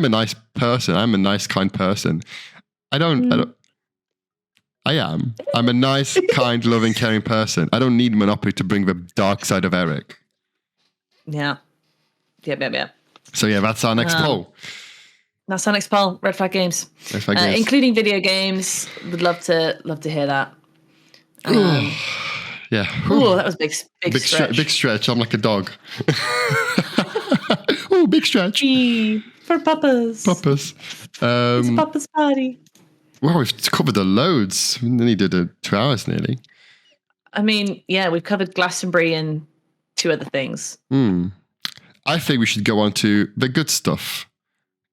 a nice person. I'm a nice, kind person. I am. I'm a nice, kind, loving, caring person. I don't need Monopoly to bring the dark side of Eryk. Yeah. So yeah, that's our next poll. That's our next poll. Red flag games. Red flag games. Including video games. Would love to hear that. Yeah. Ooh, that was big stretch. Big stretch. I'm like a dog. Oh, big stretch. For Papa's. Papa's. It's Papa's party. Well, we've covered the loads. We nearly did 2 hours nearly. I mean, yeah, we've covered Glastonbury and 2 other things. I think we should go on to the good stuff.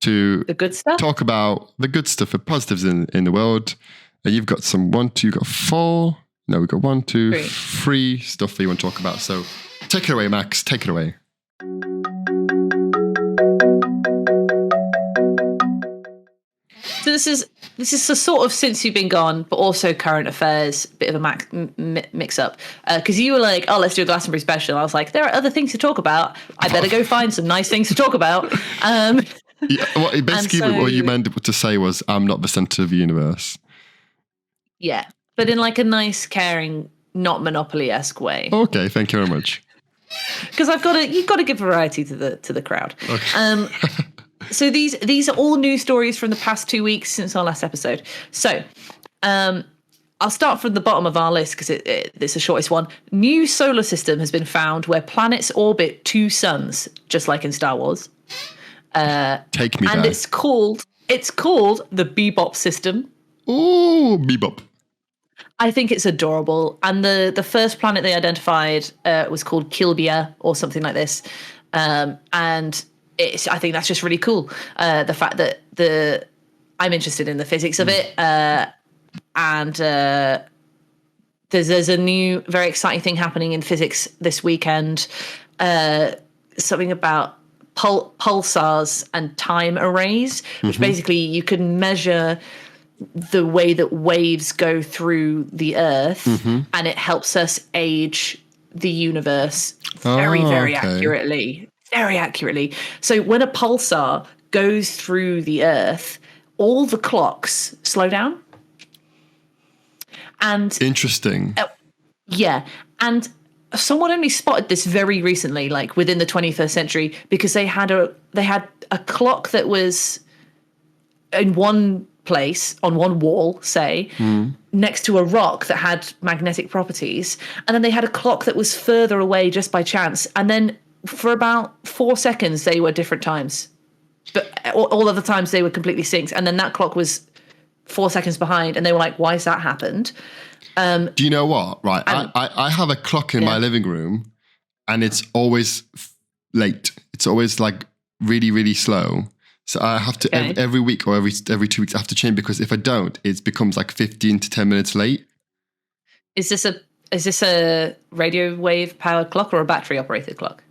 The good stuff? Talk about the good stuff, the positives in the world. And you've got you've got 4. No, we've got 1, 2, 3 stuff that you want to talk about. So take it away, Max. Take it away. So this is a sort of since you've been gone, but also current affairs, bit of a mix up. Because you were like, oh, let's do a Glastonbury special. I was like, there are other things to talk about. I better go find some nice things to talk about. Basically, what you meant to say was, I'm not the center of the universe. Yeah, but in a nice, caring, not Monopoly-esque way. Okay, thank you very much. Because you've got to give variety to the crowd. Okay. So these are all news stories from the past 2 weeks since our last episode. So I'll start from the bottom of our list because it's the shortest one. New solar system has been found where planets orbit 2 suns, just like in Star Wars. Take me and there. it's called the Bebop system. Ooh, Bebop. I think it's adorable. And the first planet they identified was called Kilbia or something like this. And I think that's just really cool. The fact that I'm interested in the physics of it. And there's a new, very exciting thing happening in physics this weekend. Something about pulsars and time arrays, which basically you can measure the way that waves go through the Earth, and it helps us age the universe very accurately. Very accurately. So when a pulsar goes through the Earth, all the clocks slow down. And interesting. Yeah. And someone only spotted this very recently, like within the 21st century, because they had a clock that was in one place on one wall, say, next to a rock that had magnetic properties, and then they had a clock that was further away just by chance, and then for about 4 seconds they were different times, but all other times they were completely synced, and then that clock was 4 seconds behind, and they were like, why has that happened? Do you know what? Right, I have a clock in my living room, and it's always late. It's always like really, really slow. So I have to every week or every 2 weeks I have to change, because if I don't, it becomes like 15 to 10 minutes late. Is this a radio wave powered clock or a battery operated clock?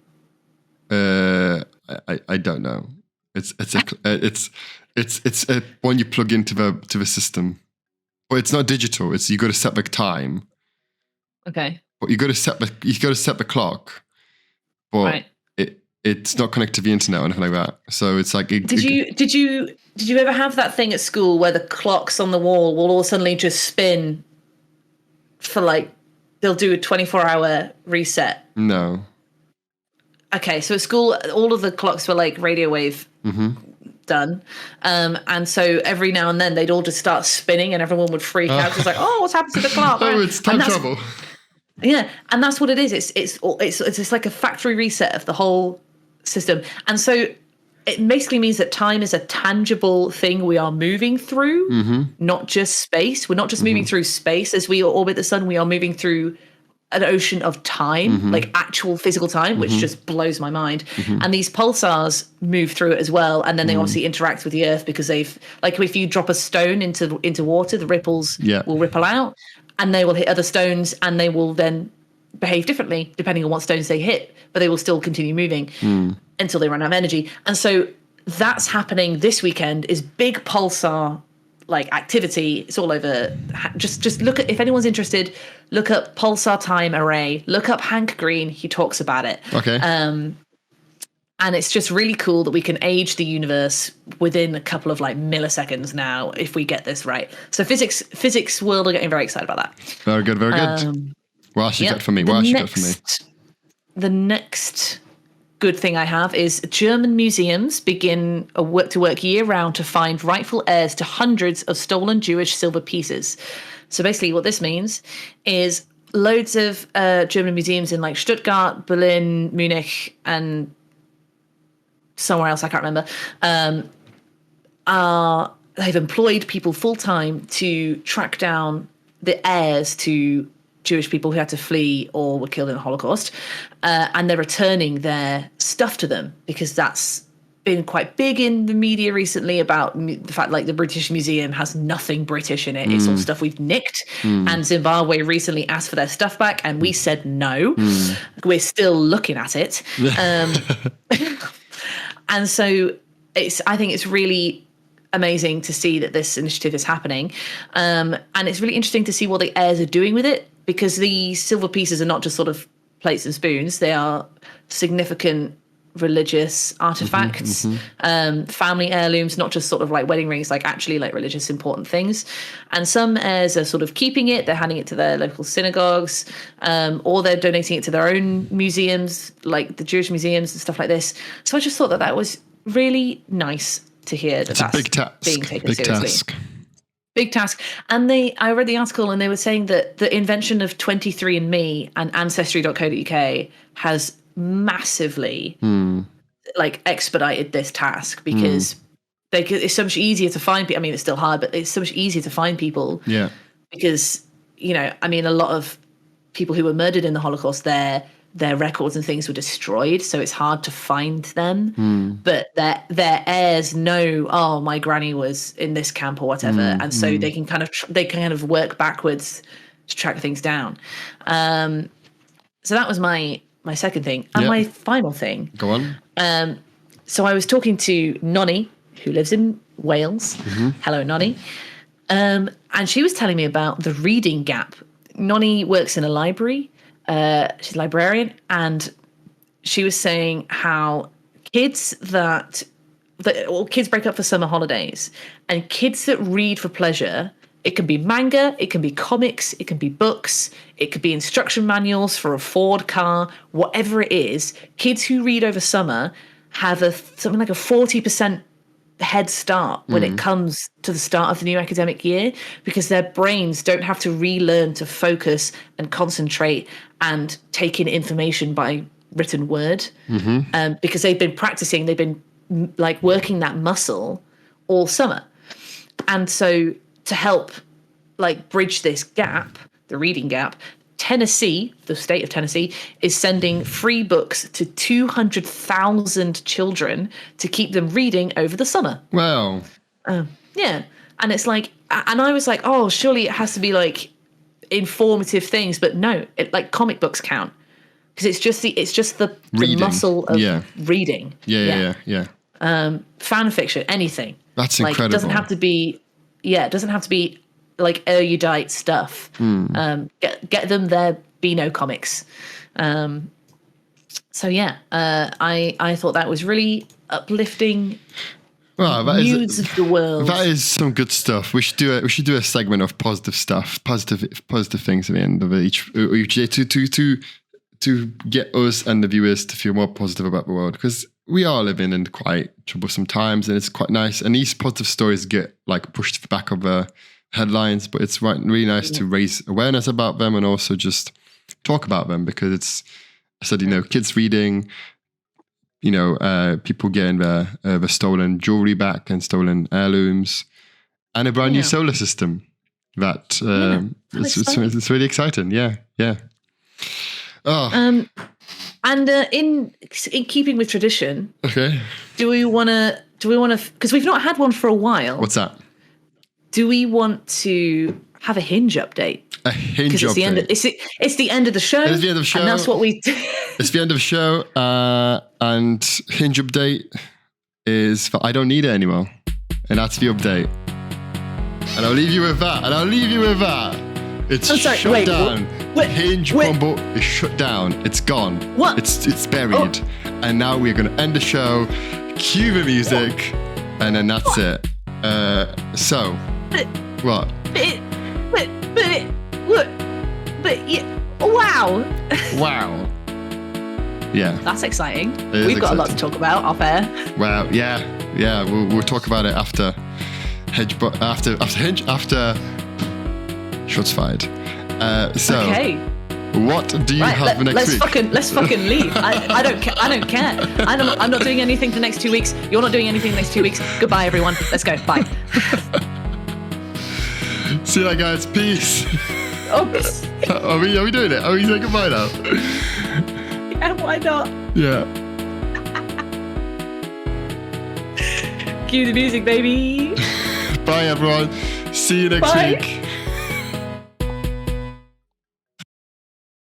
I don't know. It's a one you plug into the system, but it's not digital. It's you got to set the time. Okay. But you got to set the clock, but right. It's not connected to the internet or anything like that. So it's like did you ever have that thing at school where the clocks on the wall will all suddenly just spin for like they'll do a 24-hour reset? No. Okay, so at school all of the clocks were like radio wave done, and so every now and then they'd all just start spinning and everyone would freak out. It's like, oh, what's happened to the clock? Oh, it's time travel. Yeah, and that's what it is. It's just like a factory reset of the whole system. And so it basically means that time is a tangible thing we are moving through, not just space. We're not just moving through space as we orbit the sun. We are moving through an ocean of time, like actual physical time, which just blows my mind. And these pulsars move through it as well. And then they obviously interact with the earth because they've, like, if you drop a stone into water, the ripples will ripple out and they will hit other stones and they will then behave differently depending on what stones they hit, but they will still continue moving until they run out of energy. And so that's happening this weekend, is big pulsar like activity. It's all over. Just look at, if anyone's interested, look up pulsar time array, look up Hank Green, he talks about it. Okay. And it's just really cool that we can age the universe within a couple of like milliseconds now if we get this right. So physics world are getting very excited about that. Very good, very good. What else you got for me? The next good thing I have is German museums begin to work year-round to find rightful heirs to hundreds of stolen Jewish silver pieces. So basically what this means is loads of German museums in like Stuttgart, Berlin, Munich, and somewhere else I can't remember, they've employed people full-time to track down the heirs to Jewish people who had to flee or were killed in the Holocaust, and they're returning their stuff to them, because that's been quite big in the media recently about the fact like the British Museum has nothing British in it. It's all stuff we've nicked. And Zimbabwe recently asked for their stuff back and we said no. We're still looking at it. And so I think it's really amazing to see that this initiative is happening. And it's really interesting to see what the heirs are doing with it, because the silver pieces are not just sort of plates and spoons. They are significant religious artifacts, family heirlooms, not just sort of like wedding rings, like actually like religious important things. And some heirs are sort of keeping it, they're handing it to their local synagogues, or they're donating it to their own museums, like the Jewish museums and stuff like this. So I just thought that was really nice to hear that that's big task. Being taken seriously. Big task. And I read the article and they were saying that the invention of 23andMe and Ancestry.co.uk has massively like expedited this task, because it's so much easier to find people. I mean, it's still hard, but it's so much easier to find people. Yeah. Because, you know, I mean, a lot of people who were murdered in the Holocaust, their records and things were destroyed, so it's hard to find them. But their heirs know, oh, my granny was in this camp or whatever, and so they can kind of work backwards to track things down. So that was my second thing, and my final thing. Go on. So I was talking to Nonny, who lives in Wales. Hello, Nonny. And she was telling me about the reading gap. Nonny works in a library. She's a librarian, and she was saying how kids kids break up for summer holidays, and kids that read for pleasure It can be manga, it can be comics, it can be books, it could be instruction manuals for a Ford car, whatever it is. Kids who read over summer have something like a 40% head start when it comes to the start of the new academic year, because their brains don't have to relearn to focus and concentrate and take in information by written word, because they've been practicing, they've been like working that muscle all summer. And so to help like bridge this gap, the reading gap, Tennessee, the state of Tennessee, is sending free books to 200,000 children to keep them reading over the summer. Wow. Yeah. And it's like, and I was like, oh, surely it has to be like informative things, but no, like comic books count, because it's just the muscle of reading. Yeah. Fan fiction, anything. That's like, incredible. It doesn't have to be like erudite stuff. Get them their Beano comics. So yeah, I thought that was really uplifting. Well, news of the world. That is some good stuff. We should do a segment of positive stuff, positive things at the end of each day to get us and the viewers to feel more positive about the world, because we are living in quite troublesome times, and it's quite nice. And these positive stories get like pushed to the back of the headlines, but it's really nice to raise awareness about them and also just talk about them, because it's, I said, kids reading, people getting their stolen jewelry back and stolen heirlooms, and a brand new solar system that it's really exciting. Yeah. Oh. And in keeping with tradition, okay, do we want to? Because we've not had one for a while. What's that? Do we want to have a Hinge update? A Hinge update. It's the end of the show. It's the end of the show. And that's what we do. It's the end of the show. And Hinge update is for I don't need it anymore. And that's the update. And I'll leave you with that. It's shut down. Hinge Bumble is shut down. It's gone. What? It's buried. Oh. And now we're going to end the show. Cue the music. And then that's it. What? Wow. Wow. Yeah. That's exciting. We've got a lot to talk about off air. Well, yeah. We'll talk about it after shots fired. Okay. What do you have next week? Let's fucking leave. I don't care. I'm not doing anything the next 2 weeks. You're not doing anything the next 2 weeks. Goodbye, everyone. Let's go. Bye. See you later, guys. Peace. Oh. Are we doing it? Are we saying goodbye now? Yeah, why not? Yeah. Cue the music, baby. Bye, everyone. See you next week.